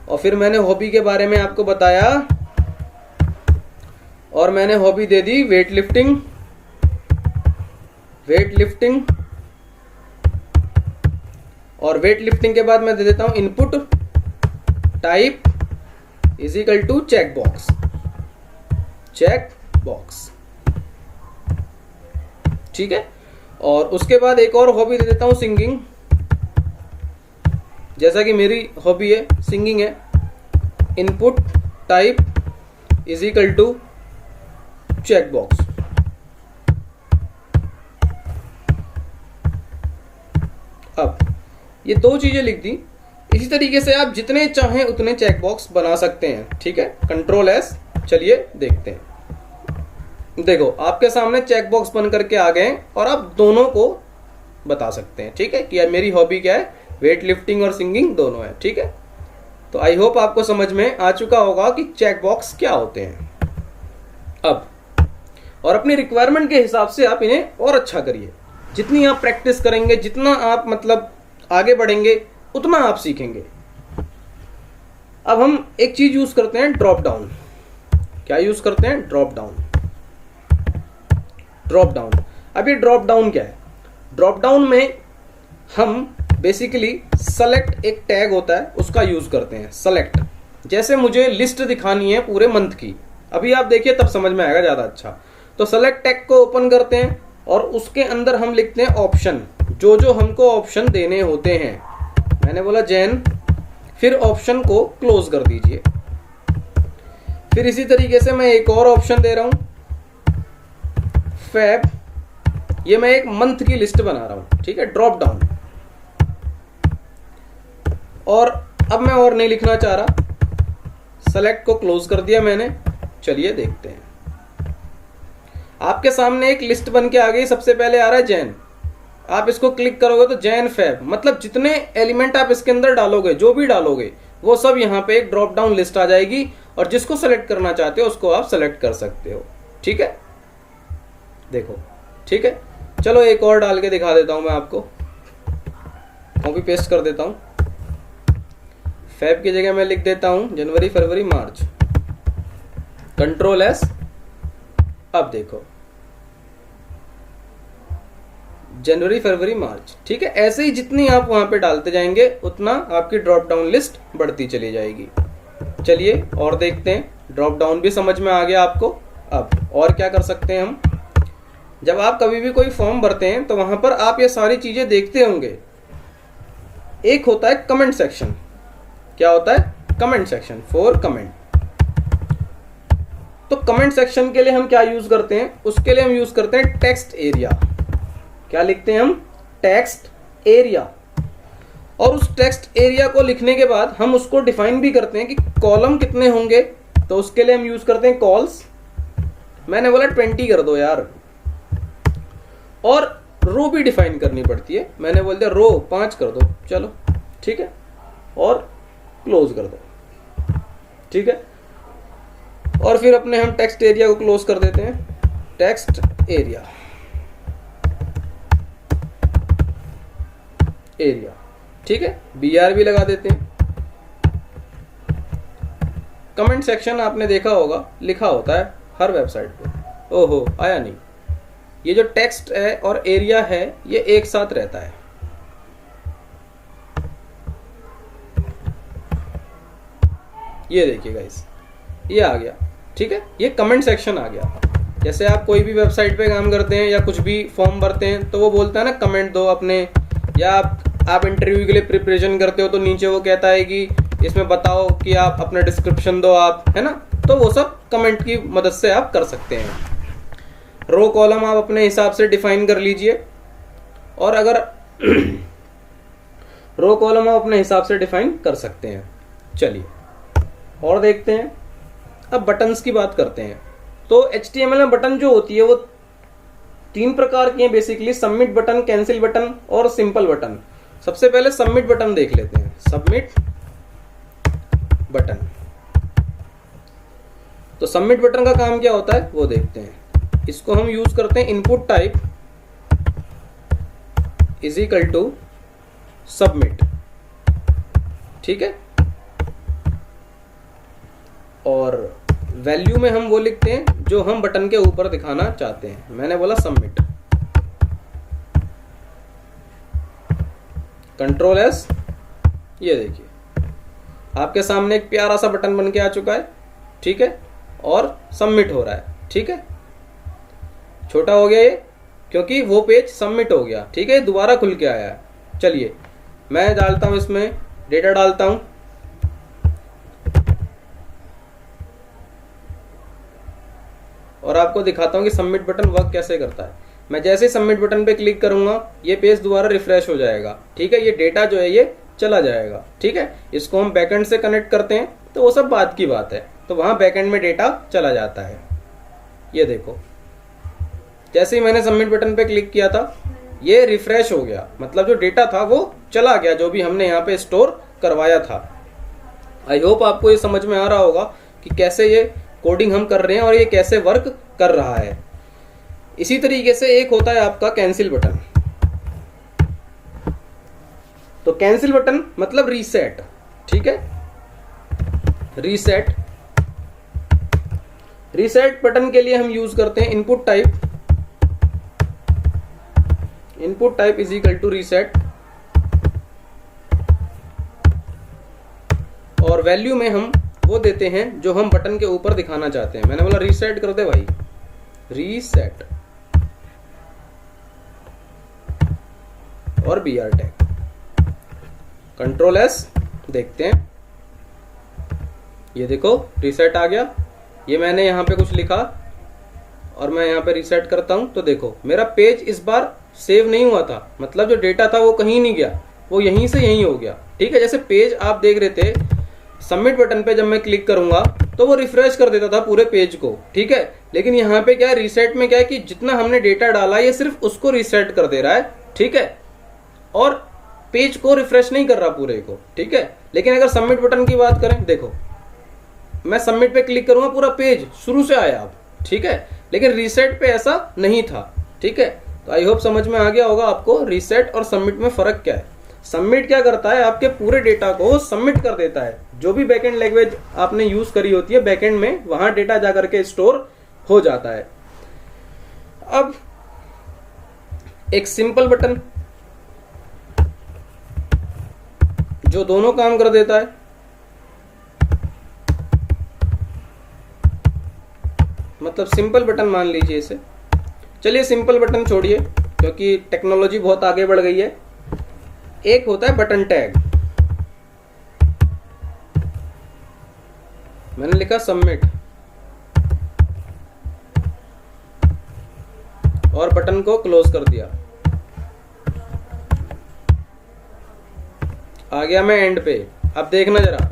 और फिर मैंने हॉबी के बारे में आपको बताया, और मैंने हॉबी दे दी वेट लिफ्टिंग, और वेट लिफ्टिंग के बाद मैं दे देता हूं input type is equal to check box. ठीक है। और उसके बाद एक और हॉबी दे देता हूं, सिंगिंग। जैसा कि मेरी हॉबी है सिंगिंग है। Input type is equal to check box. अब ये दो चीजें लिख दी। इसी तरीके से आप जितने चाहें उतने चेक बॉक्स बना सकते हैं, ठीक है। Control S. चलिए देखते हैं। देखो आपके सामने चेक बॉक्स बन करके आ गए और आप दोनों को बता सकते हैं, ठीक है, कि यार मेरी हॉबी क्या है, वेट लिफ्टिंग और सिंगिंग दोनों है, ठीक है। तो आई होप आपको समझ में आ चुका होगा कि चेक बॉक्स क्या होते हैं। अब और अपनी रिक्वायरमेंट के हिसाब से आप इन्हें और अच्छा करिए। जितनी आप प्रैक्टिस करेंगे, जितना आप मतलब आगे बढ़ेंगे, उतना आप सीखेंगे। अब हम एक चीज यूज करते हैं, ड्रॉप डाउन। क्या यूज करते हैं? Drop down. Drop down. अब ये ड्रॉप डाउन क्या है? ड्रॉप डाउन में हम बेसिकली सेलेक्ट एक टैग होता है उसका यूज करते हैं। सेलेक्ट, जैसे मुझे लिस्ट दिखानी है पूरे मंथ की, अभी आप देखिए तब समझ में आएगा ज्यादा अच्छा। तो सेलेक्ट टैग को ओपन करते हैं और उसके अंदर हम लिखते हैं ऑप्शन, जो जो हमको ऑप्शन देने होते हैं। मैंने बोला जैन, फिर ऑप्शन को क्लोज कर दीजिए। फिर इसी तरीके से मैं एक और ऑप्शन दे रहा हूं, फैब। ये मैं एक मंथ की लिस्ट बना रहा हूं, ठीक है, ड्रॉप डाउन। और अब मैं और नहीं लिखना चाह रहा, सेलेक्ट को क्लोज कर दिया मैंने। चलिए देखते हैं। आपके सामने एक लिस्ट बन के आ गई। सबसे पहले आ रहा है जैन। आप इसको क्लिक करोगे तो जैन फैब, मतलब जितने एलिमेंट आप इसके अंदर डालोगे, जो भी डालोगे, वो सब यहाँ पे एक ड्रॉप डाउन लिस्ट आ जाएगी और जिसको सेलेक्ट करना चाहते हो उसको आप सेलेक्ट कर सकते हो, ठीक है। देखो, ठीक है। चलो एक और डाल के दिखा देता हूं मैं आपको। कॉपी पेस्ट कर देता हूं। फैब की जगह मैं लिख देता हूं जनवरी, फरवरी, मार्च। Control S. अब देखो जनवरी, फरवरी, मार्च, ठीक है। ऐसे ही जितनी आप वहां पे डालते जाएंगे उतना आपकी ड्रॉप डाउन लिस्ट बढ़ती चली जाएगी। चलिए और देखते हैं। ड्रॉप डाउन भी समझ में आ गया आपको। अब और क्या कर सकते हैं हम? जब आप कभी भी कोई फॉर्म भरते हैं तो वहां पर आप ये सारी चीजें देखते होंगे। एक होता है कमेंट सेक्शन। क्या होता है? Comment section, for comment. तो कमेंट सेक्शन के लिए हम क्या यूज करते हैं? उसके लिए हम यूज करते हैं टेक्स्ट एरिया। क्या लिखते हैं हम? Text area. और उस टेक्स्ट एरिया को लिखने के बाद हम उसको डिफाइन भी करते हैं कि कॉलम कितने होंगे। तो उसके लिए हम यूज करते हैं कॉल्स। मैंने बोला 20 कर दो यार। और रो भी डिफाइन करनी पड़ती है। मैंने बोल दिया रो 5 कर दो, चलो ठीक है, और क्लोज कर दो, ठीक है। और फिर अपने हम टेक्स्ट एरिया को क्लोज कर देते हैं। टेक्स्ट एरिया, एरिया, ठीक है। BR भी लगा देते हैं। कमेंट सेक्शन आपने देखा होगा, लिखा होता है हर वेबसाइट पे। ओहो, आया नहीं। ये जो टेक्स्ट है और एरिया है ये एक साथ रहता है। ये देखिए गाइस, ये आ गया, ठीक है। ये कमेंट सेक्शन आ गया। जैसे आप कोई भी वेबसाइट पे काम करते हैं या कुछ भी फॉर्म भरते हैं तो वो बोलता है ना कमेंट दो अपने, या आप इंटरव्यू के लिए प्रिपरेशन करते हो तो नीचे वो कहता है कि इसमें बताओ कि आप अपना डिस्क्रिप्शन दो, आप, है ना। तो वो सब कमेंट की मदद से आप कर सकते हैं। रो कॉलम आप अपने हिसाब से डिफाइन कर लीजिए। और अगर रो कॉलम आप अपने हिसाब से डिफाइन कर सकते हैं। चलिए और देखते हैं। अब बटन्स की बात करते हैं। तो HTML में बटन जो होती है वो 3 प्रकार की हैं basically, submit button, cancel button और सिंपल बटन। सबसे पहले सबमिट बटन देख लेते हैं। Submit button. तो सबमिट बटन का काम क्या होता है वो देखते हैं। इसको हम यूज करते हैं input type is equal to submit, ठीक है। और वैल्यू में हम वो लिखते हैं जो हम बटन के ऊपर दिखाना चाहते हैं। मैंने बोला सबमिट। Control S. ये देखिए आपके सामने एक प्यारा सा बटन बन के आ चुका है, ठीक है, और सबमिट हो रहा है, ठीक है। छोटा हो गया ये, क्योंकि वो पेज सबमिट हो गया। ठीक है, दोबारा खुल के आया है। चलिए मैं डालता हूं, इसमें डेटा डालता हूं, और आपको दिखाता हूं कि सबमिट बटन वर्क कैसे करता है। मैं जैसे ही सबमिट बटन पे क्लिक करूंगा ये पेज दोबारा रिफ्रेश हो जाएगा। ठीक है, ये डेटा जो है ये चला जाएगा। ठीक है, इसको हम बैकएंड से कनेक्ट करते हैं तो वो सब बात की बात है, तो वहां बैकएंड में डेटा चला जाता है। ये देखो, जैसे ही मैंने सबमिट बटन पे क्लिक किया था ये रिफ्रेश हो गया, मतलब जो डेटा था वो चला गया, जो भी हमने यहाँ पे स्टोर करवाया था। आई होप आपको ये समझ में आ रहा होगा कि कैसे ये कोडिंग हम कर रहे हैं और ये कैसे वर्क कर रहा है। इसी तरीके से एक होता है आपका कैंसिल बटन। तो कैंसिल बटन मतलब रीसेट। ठीक है, रीसेट बटन के लिए हम यूज करते हैं input type is equal to reset, और वैल्यू में हम वो देते हैं जो हम बटन के ऊपर दिखाना चाहते हैं। मैंने बोला रीसेट कर दे भाई, रीसेट और BR टैग, कंट्रोल S, देखते हैं। ये देखो रीसेट आ गया। ये मैंने यहाँ पे कुछ लिखा और मैं यहाँ पे रीसेट करता हूं तो देखो मेरा पेज इस बार सेव नहीं हुआ था, मतलब जो डेटा था वो कहीं नहीं गया, वो यहीं से यहीं हो गया। ठीक है, जैसे पेज आप देख रहे थे सबमिट बटन पे जब मैं क्लिक करूंगा तो वो रिफ्रेश कर देता था पूरे पेज को। ठीक है, लेकिन यहाँ पे क्या है, रीसेट में क्या है कि जितना हमने डेटा डाला ये सिर्फ उसको रीसेट कर दे रहा है। ठीक है, और पेज को रिफ्रेश नहीं कर रहा पूरे को। ठीक है, लेकिन अगर सबमिट बटन की बात करें, देखो मैं सबमिट पे क्लिक करूंगा पूरा पेज शुरू से आया अब। ठीक है, लेकिन रीसेट पे ऐसा नहीं था। ठीक है, तो आई होप समझ में आ गया होगा आपको रीसेट और सबमिट में फर्क क्या है। सबमिट क्या करता है, आपके पूरे डेटा को सबमिट कर देता है, जो भी बैकएंड लैंग्वेज आपने यूज करी होती है बैकएंड में, वहां डेटा जाकर के स्टोर हो जाता है। अब एक सिंपल बटन जो दोनों काम कर देता है, मतलब सिंपल बटन मान लीजिए इसे। चलिए सिंपल बटन छोड़िए क्योंकि टेक्नोलॉजी बहुत आगे बढ़ गई है। एक होता है बटन टैग, मैंने लिखा सबमिट और बटन को क्लोज कर दिया। आ गया मैं एंड पे। अब देखना जरा,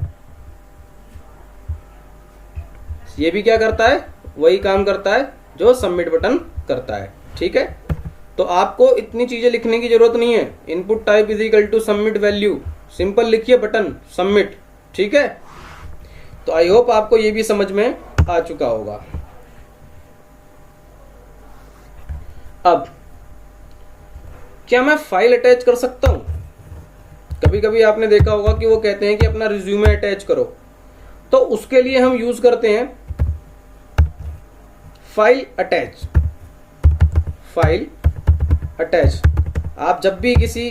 ये भी क्या करता है, वही काम करता है जो सबमिट बटन करता है। ठीक है, तो आपको इतनी चीजें लिखने की जरूरत नहीं है। Input type is equal to submit value, simple लिखिए बटन सबमिट। ठीक है, तो आई होप आपको ये भी समझ में आ चुका होगा। अब क्या मैं फाइल अटैच कर सकता हूं? कभी कभी आपने देखा होगा कि वो कहते हैं कि अपना रिज्यूमे अटैच करो, तो उसके लिए हम यूज करते हैं फाइल अटैच। फाइल अटैच, आप जब भी किसी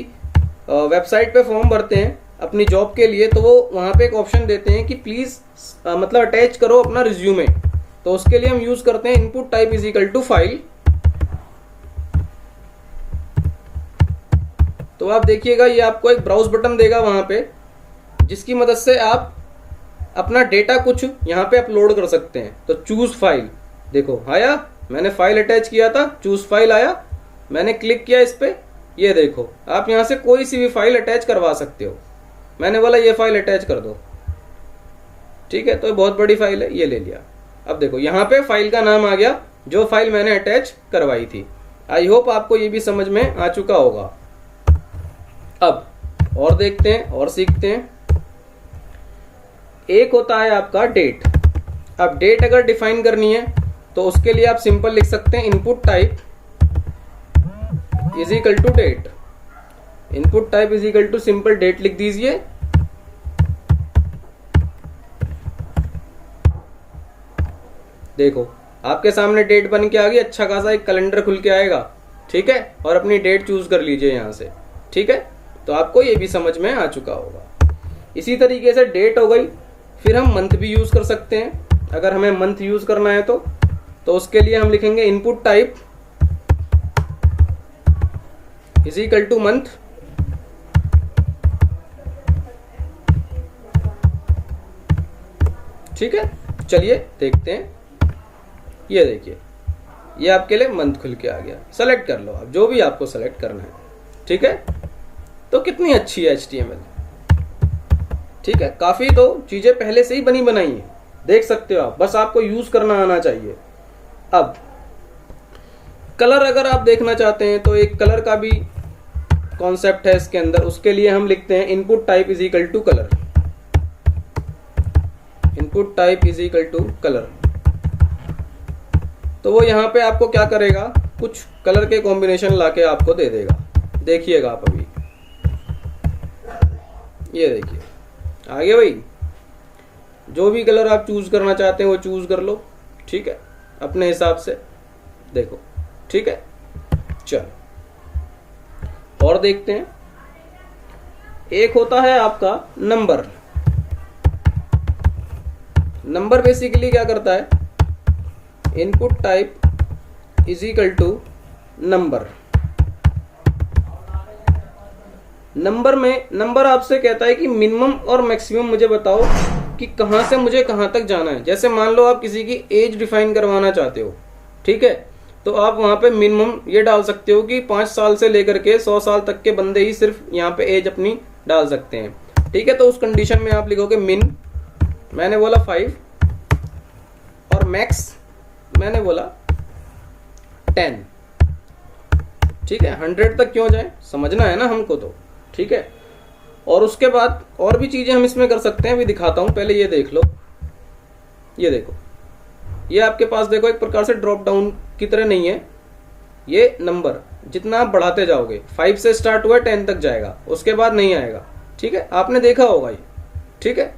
वेबसाइट पे फॉर्म भरते हैं अपनी जॉब के लिए, तो वो वहां पे एक ऑप्शन देते हैं कि प्लीज मतलब अटैच करो अपना रिज्यूमे, तो उसके लिए हम यूज करते हैं input type is equal to file. तो आप देखिएगा ये आपको एक ब्राउज बटन देगा वहां पे, जिसकी मदद से आप अपना डेटा कुछ यहाँ पे अपलोड कर सकते हैं। तो चूज फाइल, देखो आया, मैंने फाइल अटैच किया था, चूज फाइल आया, मैंने क्लिक किया इस पे, ये देखो आप यहाँ से कोई सी भी फाइल अटैच करवा सकते हो। मैंने बोला ये फाइल अटैच कर दो, ठीक है, तो ये बहुत बड़ी फाइल है, ये ले लिया। अब देखो यहाँ पे फाइल का नाम आ गया जो फाइल मैंने अटैच करवाई थी। आई होप आपको ये भी समझ में आ चुका होगा। अब और देखते हैं और सीखते हैं। एक होता है आपका डेट। अब डेट अगर डिफाइन करनी है तो उसके लिए आप सिंपल लिख सकते हैं input type is equal to date. Input type is equal to simple date लिख दीजिए। देखो आपके सामने डेट बन के आ गई, अच्छा खासा एक कैलेंडर खुल के आएगा, ठीक है, और अपनी डेट चूज कर लीजिए यहां से, ठीक है। तो आपको ये भी समझ में आ चुका होगा। इसी तरीके से डेट हो गई, फिर हम मंथ भी यूज कर सकते हैं। अगर हमें मंथ यूज करना है तो उसके लिए हम लिखेंगे input type is equal two month, ठीक है। चलिए देखते हैं, ये देखिए ये आपके लिए मंथ खुल के आ गया। सेलेक्ट कर लो आप जो भी आपको सेलेक्ट करना है, ठीक है। तो कितनी अच्छी है HTML, ठीक है। काफी तो चीजें पहले से ही बनी बनाई है, देख सकते हो आप, बस आपको यूज करना आना चाहिए। अब कलर अगर आप देखना चाहते हैं तो एक कलर का भी कॉन्सेप्ट है इसके अंदर। उसके लिए हम लिखते हैं input type is equal to colour, input type is equal to colour. तो वो यहाँ पे आपको क्या करेगा, कुछ कलर के कॉम्बिनेशन लाके आपको दे देगा। देखिएगा आप अभी, ये देखिए आगे भाई, जो भी कलर आप चूज करना चाहते हैं वो चूज कर लो, ठीक है, अपने हिसाब से देखो, ठीक है। चलो और देखते हैं, एक होता है आपका नंबर। नंबर बेसिकली क्या करता है, input type is equal to number. Number में, नंबर आपसे कहता है कि मिनिमम और मैक्सिमम मुझे बताओ कि कहां से मुझे कहां तक जाना है। जैसे मान लो आप किसी की एज डिफाइन करवाना चाहते हो, ठीक है, तो आप वहां पे मिनिमम ये डाल सकते हो कि 5 साल से लेकर के 100 साल तक के बंदे ही सिर्फ यहाँ पे एज अपनी डाल सकते हैं, ठीक है। तो उस कंडीशन में आप लिखोगे मिन, मैंने बोला 5, और मैक्स मैंने बोला 10, ठीक है। 100 तक क्यों जाए, समझना है ना हमको तो, ठीक है। और उसके बाद और भी चीजें हम इसमें कर सकते हैं, अभी दिखाता हूं, पहले ये देख लो। ये देखो, ये आपके पास देखो एक प्रकार से ड्रॉप डाउन की तरह नहीं है, ये नंबर जितना आप बढ़ाते जाओगे, 5 से स्टार्ट हुआ 10 तक जाएगा, उसके बाद नहीं आएगा, ठीक है। आपने देखा होगा ये, ठीक है।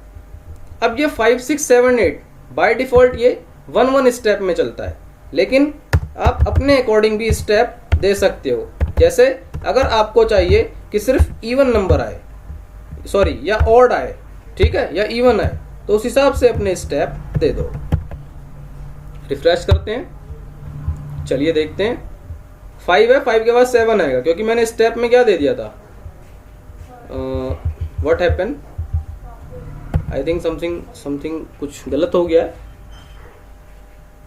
अब ये 5 6 7 8 बाय डिफॉल्ट ये 1 स्टेप में चलता है, लेकिन आप अपने अकॉर्डिंग भी स्टेप दे सकते हो। जैसे अगर आपको चाहिए कि सिर्फ इवन नंबर आए, सॉरी, या ऑड आए, ठीक है, या इवन आए, तो उस हिसाब से अपने स्टेप दे दो। रिफ्रेश करते हैं, चलिए देखते हैं। 5 है, 5 के बाद 7 आएगा, क्योंकि मैंने स्टेप में क्या दे दिया था, what happen, I think something कुछ गलत हो गया है।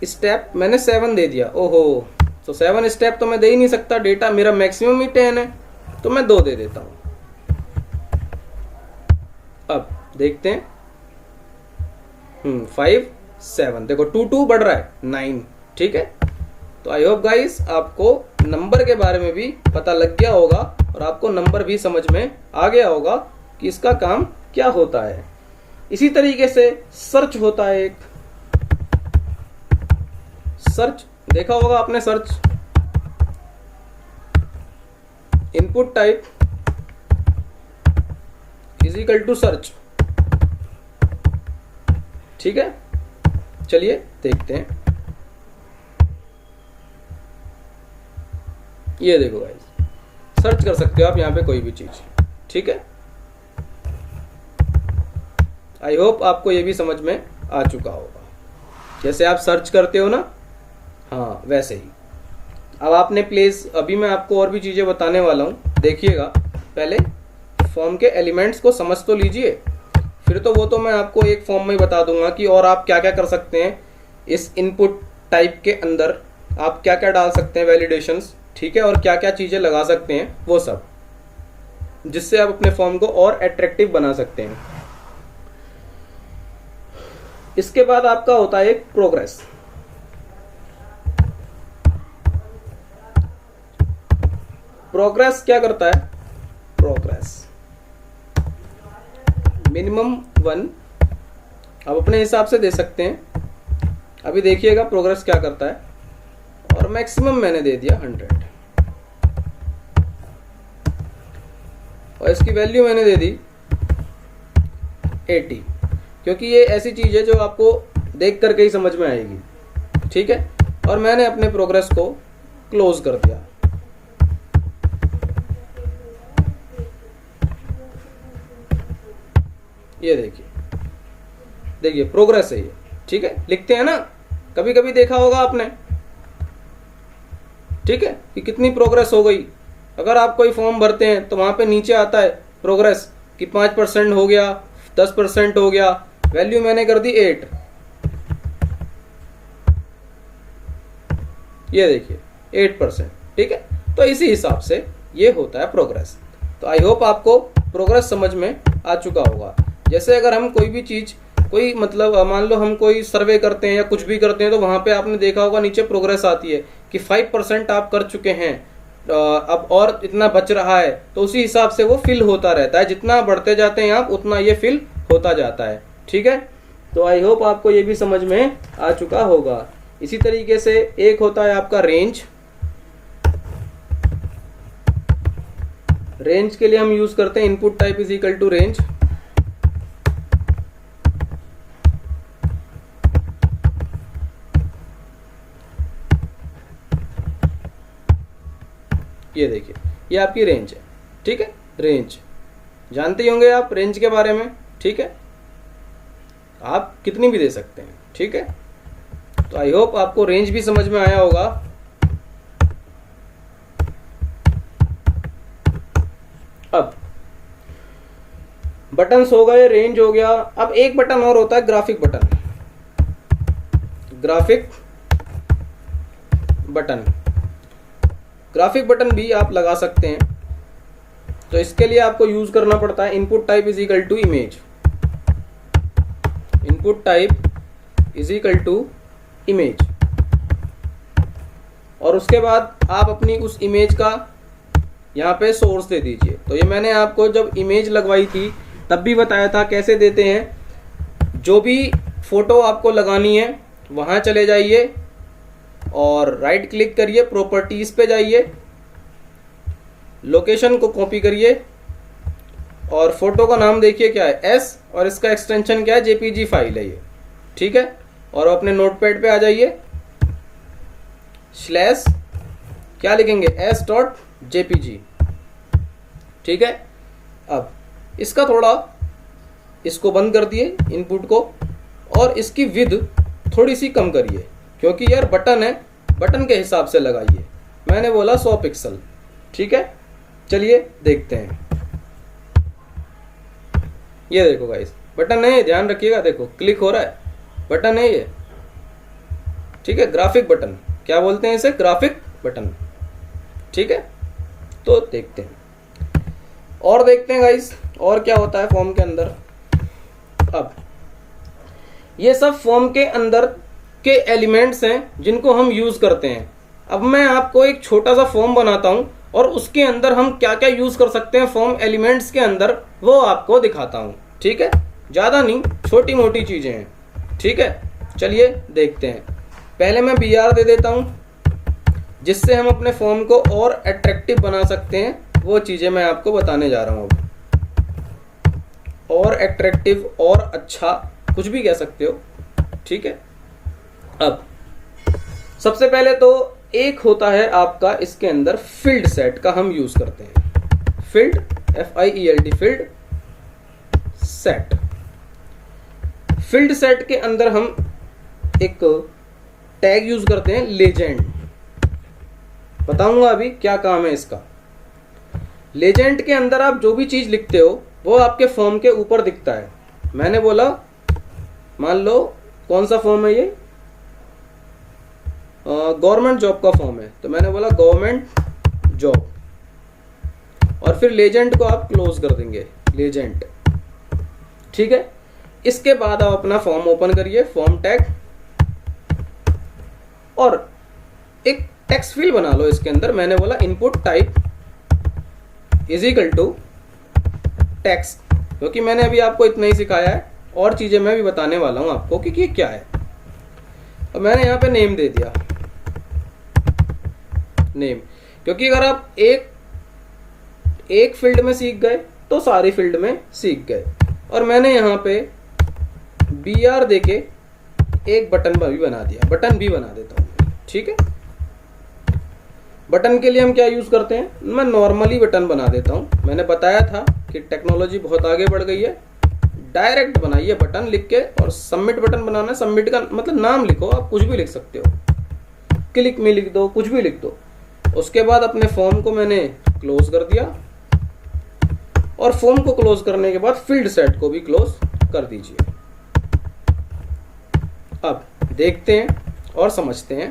स्टेप मैंने 7 दे दिया, ओहो, तो 7 स्टेप तो मैं दे ही नहीं सकता, डेटा मेरा मैक्सिमम ही 10 है, तो मैं 2 दे देता हूं। अब देखते हैं, 5 7, देखो 2 2 बढ़ रहा है 9, ठीक है। तो आई होप गाइस आपको नंबर के बारे में भी पता लग गया होगा, और आपको नंबर भी समझ में आ गया होगा कि इसका काम क्या होता है। इसी तरीके से सर्च होता है एक, सर्च देखा होगा आपने, search input type is equal to search, ठीक है। चलिए देखते हैं, ये देखो गाइस, सर्च कर सकते हो आप यहाँ पे कोई भी चीज, ठीक है। आई होप आपको ये भी समझ में आ चुका होगा, जैसे आप सर्च करते हो ना, हाँ वैसे ही। अब आपने प्लेस, अभी मैं आपको और भी चीजें बताने वाला हूँ, देखिएगा। पहले फॉर्म के एलिमेंट्स को समझ तो लीजिए, फिर तो वो तो मैं आपको एक फॉर्म में बता दूंगा कि और आप क्या क्या कर सकते हैं इस इनपुट टाइप के अंदर, आप क्या क्या डाल सकते हैं वैलिडेशंस, ठीक है, और क्या क्या चीजें लगा सकते हैं, वो सब, जिससे आप अपने फॉर्म को और अट्रैक्टिव बना सकते हैं। इसके बाद आपका होता है एक प्रोग्रेस। प्रोग्रेस क्या करता है, प्रोग्रेस मिनिमम 1 आप अपने हिसाब से दे सकते हैं। अभी देखिएगा प्रोग्रेस क्या करता है, और मैक्सिमम मैंने दे दिया 100, और इसकी वैल्यू मैंने दे दी 80, क्योंकि ये ऐसी चीज है जो आपको देख करके ही समझ में आएगी, ठीक है। और मैंने अपने प्रोग्रेस को क्लोज कर दिया। ये देखिए प्रोग्रेस है ये, ठीक है, लिखते हैं ना, कभी कभी देखा होगा आपने, ठीक है, कि कितनी प्रोग्रेस हो गई, अगर आप कोई फॉर्म भरते हैं तो वहां पे नीचे आता है प्रोग्रेस कि 5% हो गया, 10% हो गया, वैल्यू मैंने कर दी 8, ये देखिए 8%, ठीक है। तो इसी हिसाब से ये होता है प्रोग्रेस। तो आई होप आपको प्रोग्रेस समझ में आ चुका होगा। जैसे अगर हम कोई भी चीज, कोई मतलब मान लो हम कोई सर्वे करते हैं या कुछ भी करते हैं, तो वहां पे आपने देखा होगा नीचे प्रोग्रेस आती है कि 5% आप कर चुके हैं, अब और इतना बच रहा है, तो उसी हिसाब से वो फिल होता रहता है। जितना बढ़ते जाते हैं आप उतना ये फिल होता जाता है, ठीक है। तो आई होप आपको ये भी समझ में आ चुका होगा। इसी तरीके से एक होता है आपका रेंज। रेंज के लिए हम यूज करते हैं input type is equal to range. ये देखिए ये आपकी रेंज है, ठीक है। रेंज जानते ही होंगे आप रेंज के बारे में, ठीक है। आप कितनी भी दे सकते हैं, ठीक है। तो आई होप आपको रेंज भी समझ में आया होगा। अब बटन्स हो गए, रेंज हो गया। अब एक बटन और होता है graphic button. Graphic button, graphic button भी आप लगा सकते हैं। तो इसके लिए आपको यूज करना पड़ता है input type is equal to image. Input type is equal to image, और उसके बाद आप अपनी उस इमेज का यहाँ पे सोर्स दे दीजिए। तो ये मैंने आपको जब इमेज लगवाई थी तब भी बताया था कैसे देते हैं। जो भी फोटो आपको लगानी है वहां चले जाइए और राइट क्लिक करिए, प्रॉपर्टीज पे जाइए, लोकेशन को कॉपी करिए और फोटो का नाम देखिए क्या है, एस, और इसका एक्सटेंशन क्या है, जेपीजी फाइल है ये, ठीक है। और अपने नोटपैड पे आ जाइए, स्लैश क्या लिखेंगे, s.jpg, ठीक है। अब इसका थोड़ा, इसको बंद कर दिए इनपुट को, और इसकी विड्थ थोड़ी सी कम करिए, क्योंकि यार बटन है, बटन के हिसाब से लगाइए। मैंने बोला 100 पिक्सल, ठीक है। चलिए देखते हैं। ये देखो गाइस, बटन है, ध्यान रखिएगा, देखो क्लिक हो रहा है, बटन है ये, ठीक है। ग्राफिक बटन, क्या बोलते हैं इसे, ग्राफिक बटन, ठीक है। तो देखते हैं और देखते हैं गाइस और क्या होता है फॉर्म के अंदर। अब ये सब फॉर्म के अंदर के एलिमेंट्स हैं जिनको हम यूज करते हैं। अब मैं आपको एक छोटा सा फॉर्म बनाता हूं और उसके अंदर हम क्या क्या यूज कर सकते हैं फॉर्म एलिमेंट्स के अंदर, वो आपको दिखाता हूं, ठीक है। ज्यादा नहीं, छोटी मोटी चीजें हैं, ठीक है। चलिए देखते हैं। पहले मैं br दे देता हूं, जिससे हम अपने फॉर्म को और अट्रैक्टिव बना सकते हैं। वो चीजें मैं आपको बताने जा रहा हूं अब। और अट्रैक्टिव, और अच्छा, कुछ भी कह सकते हो, ठीक है। अब सबसे पहले तो एक होता है आपका इसके अंदर फील्ड सेट का हम यूज करते हैं। Field, FIELD, field set. Field set के अंदर हम एक टैग यूज करते हैं, लेजेंड। बताऊंगा अभी क्या काम है इसका। लेजेंड के अंदर आप जो भी चीज लिखते हो वो आपके फॉर्म के ऊपर दिखता है। मैंने बोला, मान लो कौन सा फॉर्म है ये, गवर्नमेंट जॉब का फॉर्म है, तो मैंने बोला गवर्नमेंट जॉब, और फिर लेजेंड को आप क्लोज कर देंगे, लेजेंड, ठीक है। इसके बाद आप अपना फॉर्म ओपन करिए, फॉर्म टैग, और एक टेक्स्ट फील्ड बना लो इसके अंदर। मैंने बोला input type is equal to text, क्योंकि मैंने अभी आपको इतना ही सिखाया है, और चीजें मैं भी बताने वाला हूं आपको कि ये क्या है। और मैंने यहां पे नेम दे दिया, नेम, क्योंकि अगर आप एक फील्ड में सीख गए तो सारी फील्ड में सीख गए। और मैंने यहां पे br देके एक बटन भी बना दिया, बटन भी बना देता हूं, ठीक है। बटन के लिए हम क्या यूज करते हैं, मैं नॉर्मली बटन बना देता हूं। मैंने बताया था कि टेक्नोलॉजी बहुत आगे बढ़ गई है। डायरेक्ट बनाइए बटन लिख के, और सबमिट बटन बनाना है। सबमिट का मतलब नाम लिखो, आप कुछ भी लिख सकते हो, क्लिक में लिख दो, कुछ भी लिख दो। उसके बाद अपने फॉर्म को मैंने क्लोज कर दिया और फॉर्म को क्लोज करने के बाद फील्ड सेट को भी क्लोज कर दीजिए। अब देखते हैं और समझते हैं।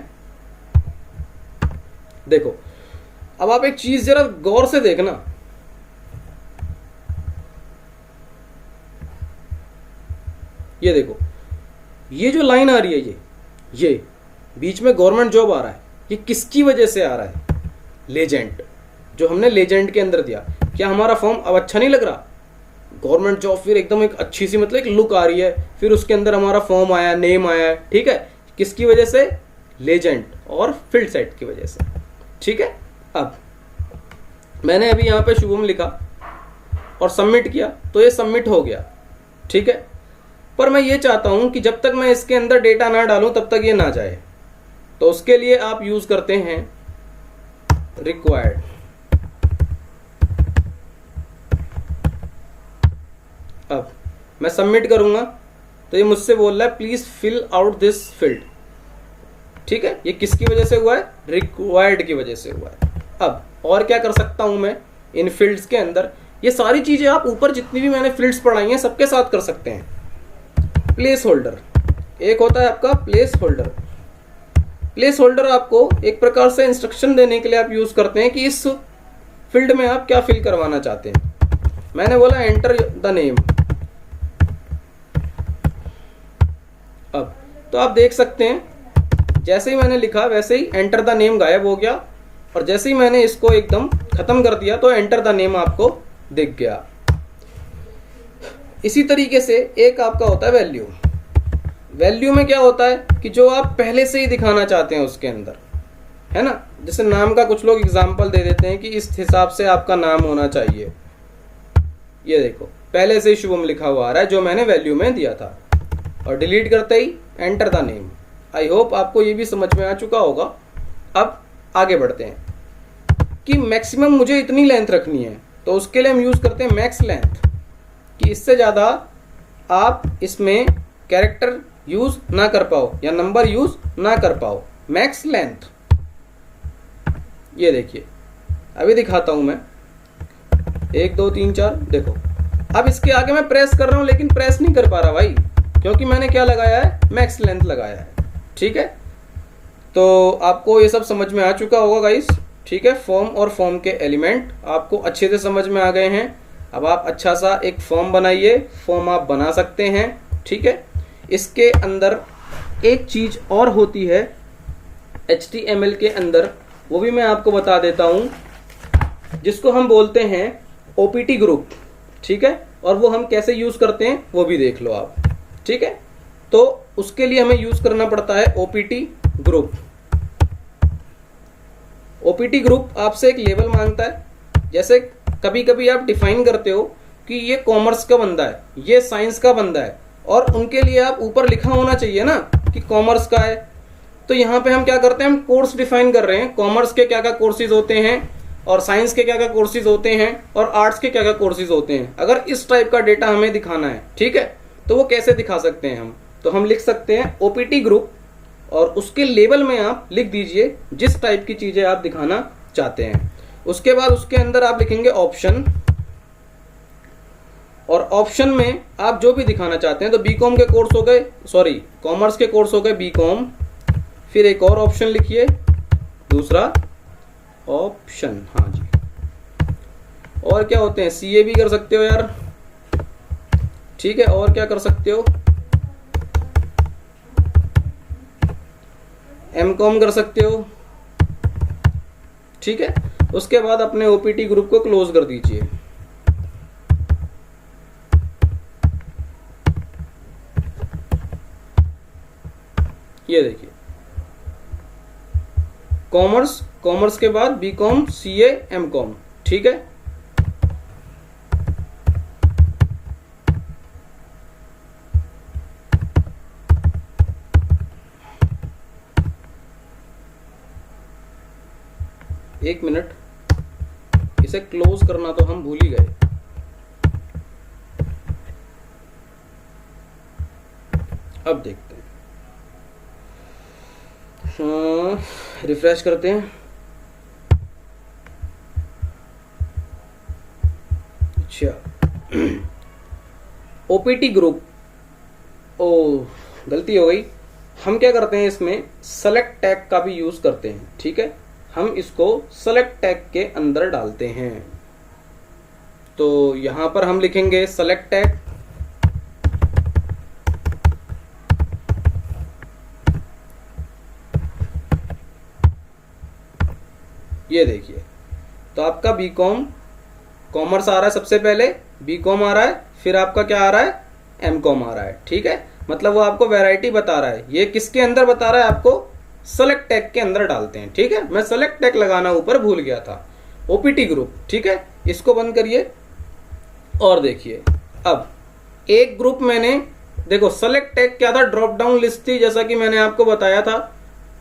देखो, अब आप एक चीज जरा गौर से देखना। ये देखो, ये जो लाइन आ रही है, ये बीच में गवर्नमेंट जॉब आ रहा है, ये किसकी वजह से आ रहा है? लेजेंड, जो हमने लेजेंड के अंदर दिया। क्या हमारा फॉर्म अब अच्छा नहीं लग रहा? गवर्नमेंट जॉब, फिर एकदम एक अच्छी सी मतलब एक लुक आ रही है, फिर उसके अंदर हमारा फॉर्म आया, नेम आया है, ठीक है। किसकी वजह से? लेजेंड और फील्ड सेट की वजह से, ठीक है। अब मैंने अभी यहाँ पे शुभम लिखा और सबमिट किया, तो ये सबमिट हो गया, ठीक है। पर मैं ये चाहता हूं कि जब तक मैं इसके अंदर डेटा ना डालूं तब तक ये ना जाए, तो उसके लिए आप यूज करते हैं रिक्वायर्ड। अब मैं सबमिट करूंगा तो ये मुझसे बोल रहा है please fill out this field, ठीक है। ये किसकी वजह से हुआ है? रिक्वायर्ड की वजह से हुआ है। अब और क्या कर सकता हूं मैं इन फील्ड्स के अंदर? ये सारी चीजें आप ऊपर जितनी भी मैंने फील्ड्स पढ़ाई हैं सबके साथ कर सकते हैं। प्लेस होल्डर, एक होता है आपका प्लेस होल्डर। प्लेस होल्डर आपको एक प्रकार से इंस्ट्रक्शन देने के लिए आप यूज करते हैं कि इस फील्ड में आप क्या फिल करवाना चाहते हैं। मैंने बोला एंटर द नेम। अब तो आप देख सकते हैं जैसे ही मैंने लिखा वैसे ही एंटर द नेम गायब हो गया, और जैसे ही मैंने इसको एकदम खत्म कर दिया तो एंटर द नेम आपको दिख गया। इसी तरीके से एक आपका होता है वैल्यू। वैल्यू में क्या होता है कि जो आप पहले से ही दिखाना चाहते हैं उसके अंदर, है ना। जैसे नाम का कुछ लोग एग्जाम्पल दे देते हैं कि इस हिसाब से आपका नाम होना चाहिए। ये देखो, पहले से ही शुभम लिखा हुआ आ रहा है जो मैंने वैल्यू में दिया था, और डिलीट करते ही enter the name. I hope आपको ये भी समझ में आ चुका होगा। अब आगे बढ़ते हैं कि मैक्सिमम मुझे इतनी लेंथ रखनी है, तो उसके लिए हम यूज करते हैं मैक्स लेंथ, कि इससे ज्यादा आप इसमें कैरेक्टर यूज ना कर पाओ या नंबर यूज ना कर पाओ। मैक्स लेंथ, ये देखिए अभी दिखाता हूं मैं, 1 2 3 4। देखो अब इसके आगे मैं प्रेस कर रहा हूं लेकिन प्रेस नहीं कर पा रहा भाई, क्योंकि मैंने क्या लगाया है? मैक्स लेंथ लगाया है, ठीक है। तो आपको ये सब समझ में आ चुका होगा गाइस, ठीक है। फॉर्म और फॉर्म के एलिमेंट आपको अच्छे से समझ में आ गए हैं। अब आप अच्छा सा एक फॉर्म बनाइए, फॉर्म आप बना सकते हैं, ठीक है। इसके अंदर एक चीज और होती है HTML के अंदर, वो भी मैं आपको बता देता हूं, जिसको हम बोलते हैं OPT ग्रुप, ठीक है। और वो हम कैसे यूज करते हैं वो भी देख लो आप, ठीक है। तो उसके लिए हमें यूज करना पड़ता है OPT ग्रुप। OPT ग्रुप आपसे एक लेवल मांगता है। जैसे कभी कभी आप डिफाइन करते हो कि ये कॉमर्स का बंदा है, ये साइंस का बंदा है, और उनके लिए आप ऊपर लिखा होना चाहिए ना कि कॉमर्स का है। तो यहाँ पे हम क्या करते हैं? हम कोर्स डिफाइन कर रहे हैं, कॉमर्स के क्या क्या कोर्सेज होते हैं, और साइंस के क्या क्या कोर्सेज होते हैं, और आर्ट्स के क्या क्या कोर्सेज होते हैं। अगर इस टाइप का डेटा हमें दिखाना है, ठीक है, तो वो कैसे दिखा सकते हैं हम? तो हम लिख सकते हैं OPT ग्रुप, और उसके लेवल में आप लिख दीजिए जिस टाइप की चीजें आप दिखाना चाहते हैं। उसके बाद उसके अंदर आप लिखेंगे ऑप्शन, और ऑप्शन में आप जो भी दिखाना चाहते हैं। तो बीकॉम के कोर्स हो गए, सॉरी कॉमर्स के कोर्स हो गए बीकॉम, फिर एक और ऑप्शन लिखिए, दूसरा ऑप्शन, हाँ जी। और क्या होते हैं? CA भी कर सकते हो यार, ठीक है। और क्या कर सकते हो? MCOM कर सकते हो, ठीक है। उसके बाद अपने OPT ग्रुप को क्लोज कर दीजिए। ये देखिए कॉमर्स, कॉमर्स के बाद बीकॉम, CA, MCOM, ठीक है। एक मिनट, इसे क्लोज करना तो हम भूल ही गए। अब देखते हैं, रिफ्रेश करते हैं। ओपीटी ग्रुप, ओ गलती हो गई, हम क्या करते हैं इसमें सेलेक्ट टैग का भी यूज करते हैं। ठीक है, हम इसको सेलेक्ट टैग के अंदर डालते हैं। तो यहां पर हम लिखेंगे सेलेक्ट टैग, ये देखिए, तो आपका बीकॉम कॉमर्स आ रहा है, सबसे पहले बीकॉम आ रहा है, फिर आपका क्या आ रहा है, एमकॉम आ रहा है। ठीक है, मतलब वो आपको वैरायटी बता रहा है। ये किसके अंदर बता रहा है आपको, सेलेक्ट टैग के अंदर डालते हैं। ठीक है, मैं सेलेक्ट टैग लगाना ऊपर भूल गया था। ओपीटी ग्रुप, ठीक है, इसको बंद करिए और देखिए, अब एक ग्रुप मैंने, देखो सेलेक्ट टैग क्या था, ड्रॉप डाउन लिस्ट थी जैसा कि मैंने आपको बताया था,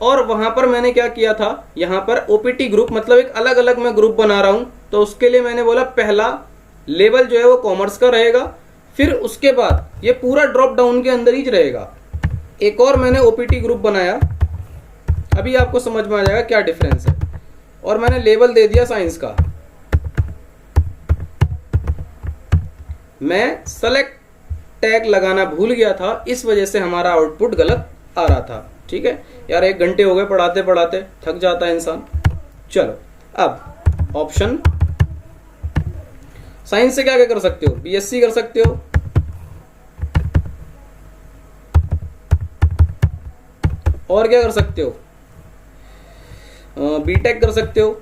और वहां पर मैंने क्या किया था, यहां पर ओपीटी ग्रुप मतलब एक अलग अलग मैं ग्रुप बना रहा हूं। तो उसके लिए मैंने बोला पहला लेवल जो है वो कॉमर्स का रहेगा, फिर उसके बाद ये पूरा ड्रॉप डाउन के अंदर ही रहेगा। एक और मैंने ओपीटी ग्रुप बनाया, अभी आपको समझ में आ जाएगा क्या डिफरेंस है, और मैंने लेवल दे दिया साइंस का। मैं सेलेक्ट टैग लगाना भूल गया था, इस वजह से हमारा आउटपुट गलत आ रहा था। ठीक है यार, 1 घंटे हो गए पढ़ाते पढ़ाते, थक जाता है इंसान। चलो, अब ऑप्शन साइंस से क्या क्या कर सकते हो, बीएससी कर सकते हो, और क्या कर सकते हो, बीटेक कर सकते हो,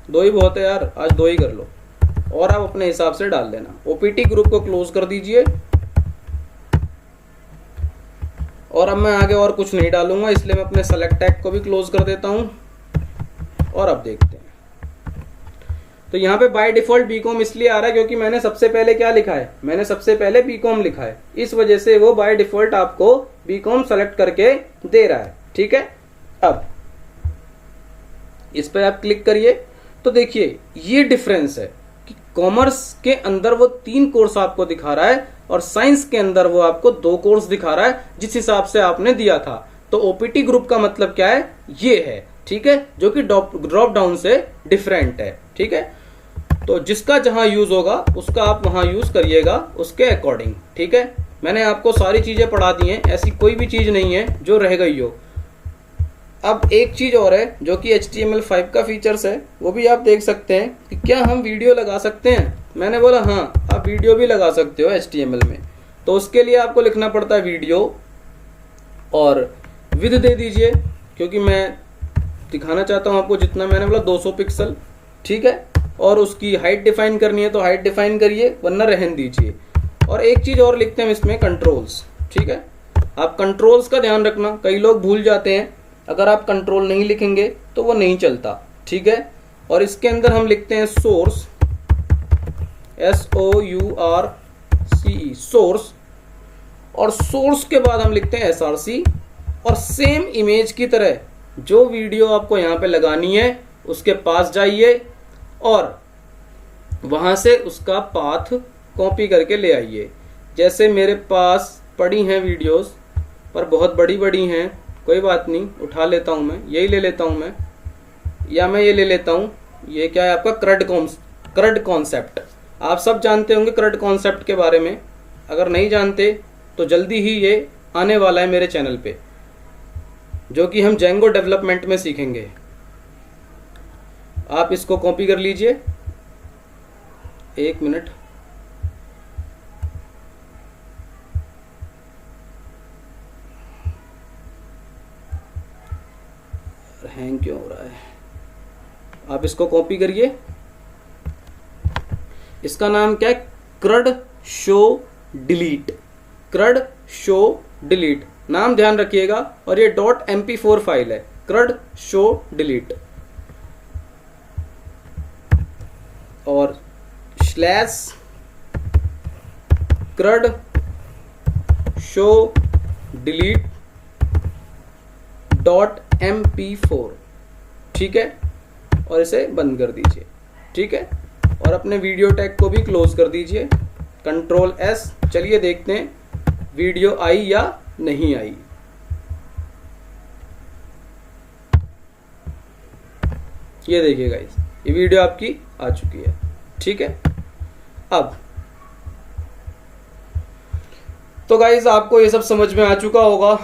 दो ही बहुत है यार, आज 2 ही कर लो, और आप अपने हिसाब से डाल देना। ओपीटी ग्रुप को क्लोज कर दीजिए, और अब मैं आगे और कुछ नहीं डालूंगा, इसलिए मैं अपने सेलेक्ट टैग को भी क्लोज कर देता हूं। और अब देखते हैं, तो यहाँ पे बाय डिफॉल्ट बीकॉम इसलिए आ रहा है क्योंकि मैंने सबसे पहले क्या लिखा है, मैंने सबसे पहले बीकॉम लिखा है, इस वजह से वो बाय डिफॉल्ट आपको बीकॉम सेलेक्ट करके दे रहा है। ठीक है, अब इस पर आप क्लिक करिए, तो देखिए ये डिफरेंस है कि कॉमर्स के अंदर वो 3 कोर्स आपको दिखा रहा है, और साइंस के अंदर वो आपको 2 कोर्स दिखा रहा है, जिस हिसाब से आपने दिया था। तो ओपीटी ग्रुप का मतलब क्या है, ये है। ठीक है, जो कि ड्रॉप डाउन से डिफरेंट है। ठीक है, तो जिसका जहां यूज होगा उसका आप वहां यूज करिएगा उसके अकॉर्डिंग। ठीक है, मैंने आपको सारी चीजें पढ़ा दी हैं, ऐसी कोई भी चीज नहीं है जो रह गई हो। अब एक चीज और है जो कि HTML5 का फीचर्स है, वो भी आप देख सकते हैं कि क्या हम वीडियो लगा सकते हैं। मैंने बोला हाँ, आप वीडियो भी लगा सकते हो HTML में। तो उसके लिए आपको लिखना पड़ता है वीडियो, और विड्थ दे दीजिए, क्योंकि मैं दिखाना चाहता हूं आपको जितना, मैंने बोला 200 पिक्सल। ठीक है, और उसकी हाइट डिफाइन करनी है तो हाइट डिफाइन करिए, वरना रहन दीजिए। और एक चीज और लिखते हैं इसमें, कंट्रोल्स। ठीक है, आप कंट्रोल्स का ध्यान रखना, कई लोग भूल जाते हैं, अगर आप कंट्रोल नहीं लिखेंगे तो वो नहीं चलता। ठीक है, और इसके अंदर हम लिखते हैं सोर्स, SOURCE, सोर्स, और सोर्स के बाद हम लिखते हैं SRC, और सेम इमेज की तरह जो वीडियो आपको यहाँ पे लगानी है उसके पास जाइए और वहां से उसका पाथ कॉपी करके ले आइए। जैसे मेरे पास पड़ी हैं वीडियोस, पर बहुत बड़ी बड़ी हैं, कोई बात नहीं, उठा लेता हूं मैं, यही ले लेता हूं मैं, या मैं ये ले लेता हूं, ये क्या है आपका क्रड कॉन्सेप्ट। आप सब जानते होंगे क्रड कॉन्सेप्ट के बारे में, अगर नहीं जानते तो जल्दी ही ये आने वाला है मेरे चैनल पे, जो कि हम जेंगो डेवलपमेंट में सीखेंगे। आप इसको कॉपी कर लीजिए, 1 मिनट, हैंग क्यों हो रहा है। आप इसको कॉपी करिए, इसका नाम क्या है, क्रड शो डिलीट, क्रड शो डिलीट नाम ध्यान रखिएगा, और ये .mp4 फाइल है, क्रड शो डिलीट, और स्लैश क्रड शो डिलीट .mp4। ठीक है, और इसे बंद कर दीजिए। ठीक है, और अपने वीडियो टैग को भी क्लोज कर दीजिए, Ctrl+S। चलिए देखते हैं वीडियो आई या नहीं आई। ये देखिए गाइस, ये वीडियो आपकी आ चुकी है। ठीक है, अब तो गाइस आपको ये सब समझ में आ चुका होगा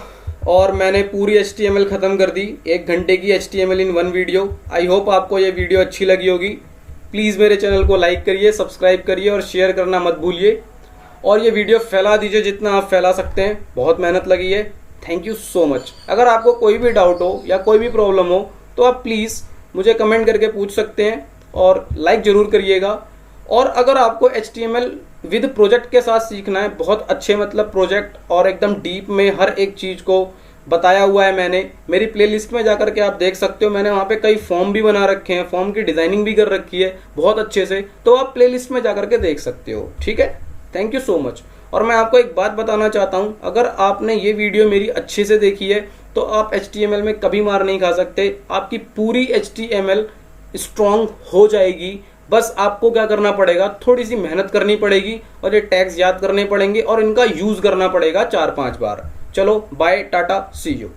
और मैंने पूरी HTML खत्म कर दी, 1 घंटे की HTML इन 1 वीडियो। आई होप आपको ये वीडियो अच्छी लगी होगी। प्लीज़ मेरे चैनल को लाइक करिए, सब्सक्राइब करिए और शेयर करना मत भूलिए, और ये वीडियो फैला दीजिए जितना आप फैला सकते हैं। बहुत मेहनत लगी है। Thank you so much. अगर आपको कोई भी डाउट हो या कोई भी प्रॉब्लम हो तो आप प्लीज़ मुझे कमेंट करके पूछ सकते हैं और लाइक ज़रूर करिएगा। और अगर आपको HTML विद प्रोजेक्ट के साथ सीखना है, बहुत अच्छे मतलब प्रोजेक्ट और एकदम डीप में हर एक चीज़ को बताया हुआ है मैंने, मेरी प्लेलिस्ट में जाकर के आप देख सकते हो। मैंने वहाँ पे कई फॉर्म भी बना रखे हैं, फॉर्म की डिज़ाइनिंग भी कर रखी है बहुत अच्छे से, तो आप प्लेलिस्ट में जाकर के देख सकते हो। ठीक है, थैंक यू सो मच। और मैं आपको एक बात बताना चाहता हूँ, अगर आपने ये वीडियो मेरी अच्छे से देखी है तो आप HTML में कभी मार नहीं खा सकते। आपकी पूरी HTML स्ट्रांग हो जाएगी। बस आपको क्या करना पड़ेगा, थोड़ी सी मेहनत करनी पड़ेगी और ये टैग्स याद करने पड़ेंगे और इनका यूज करना पड़ेगा 4-5 बार। चलो बाय, टाटा, सी यू।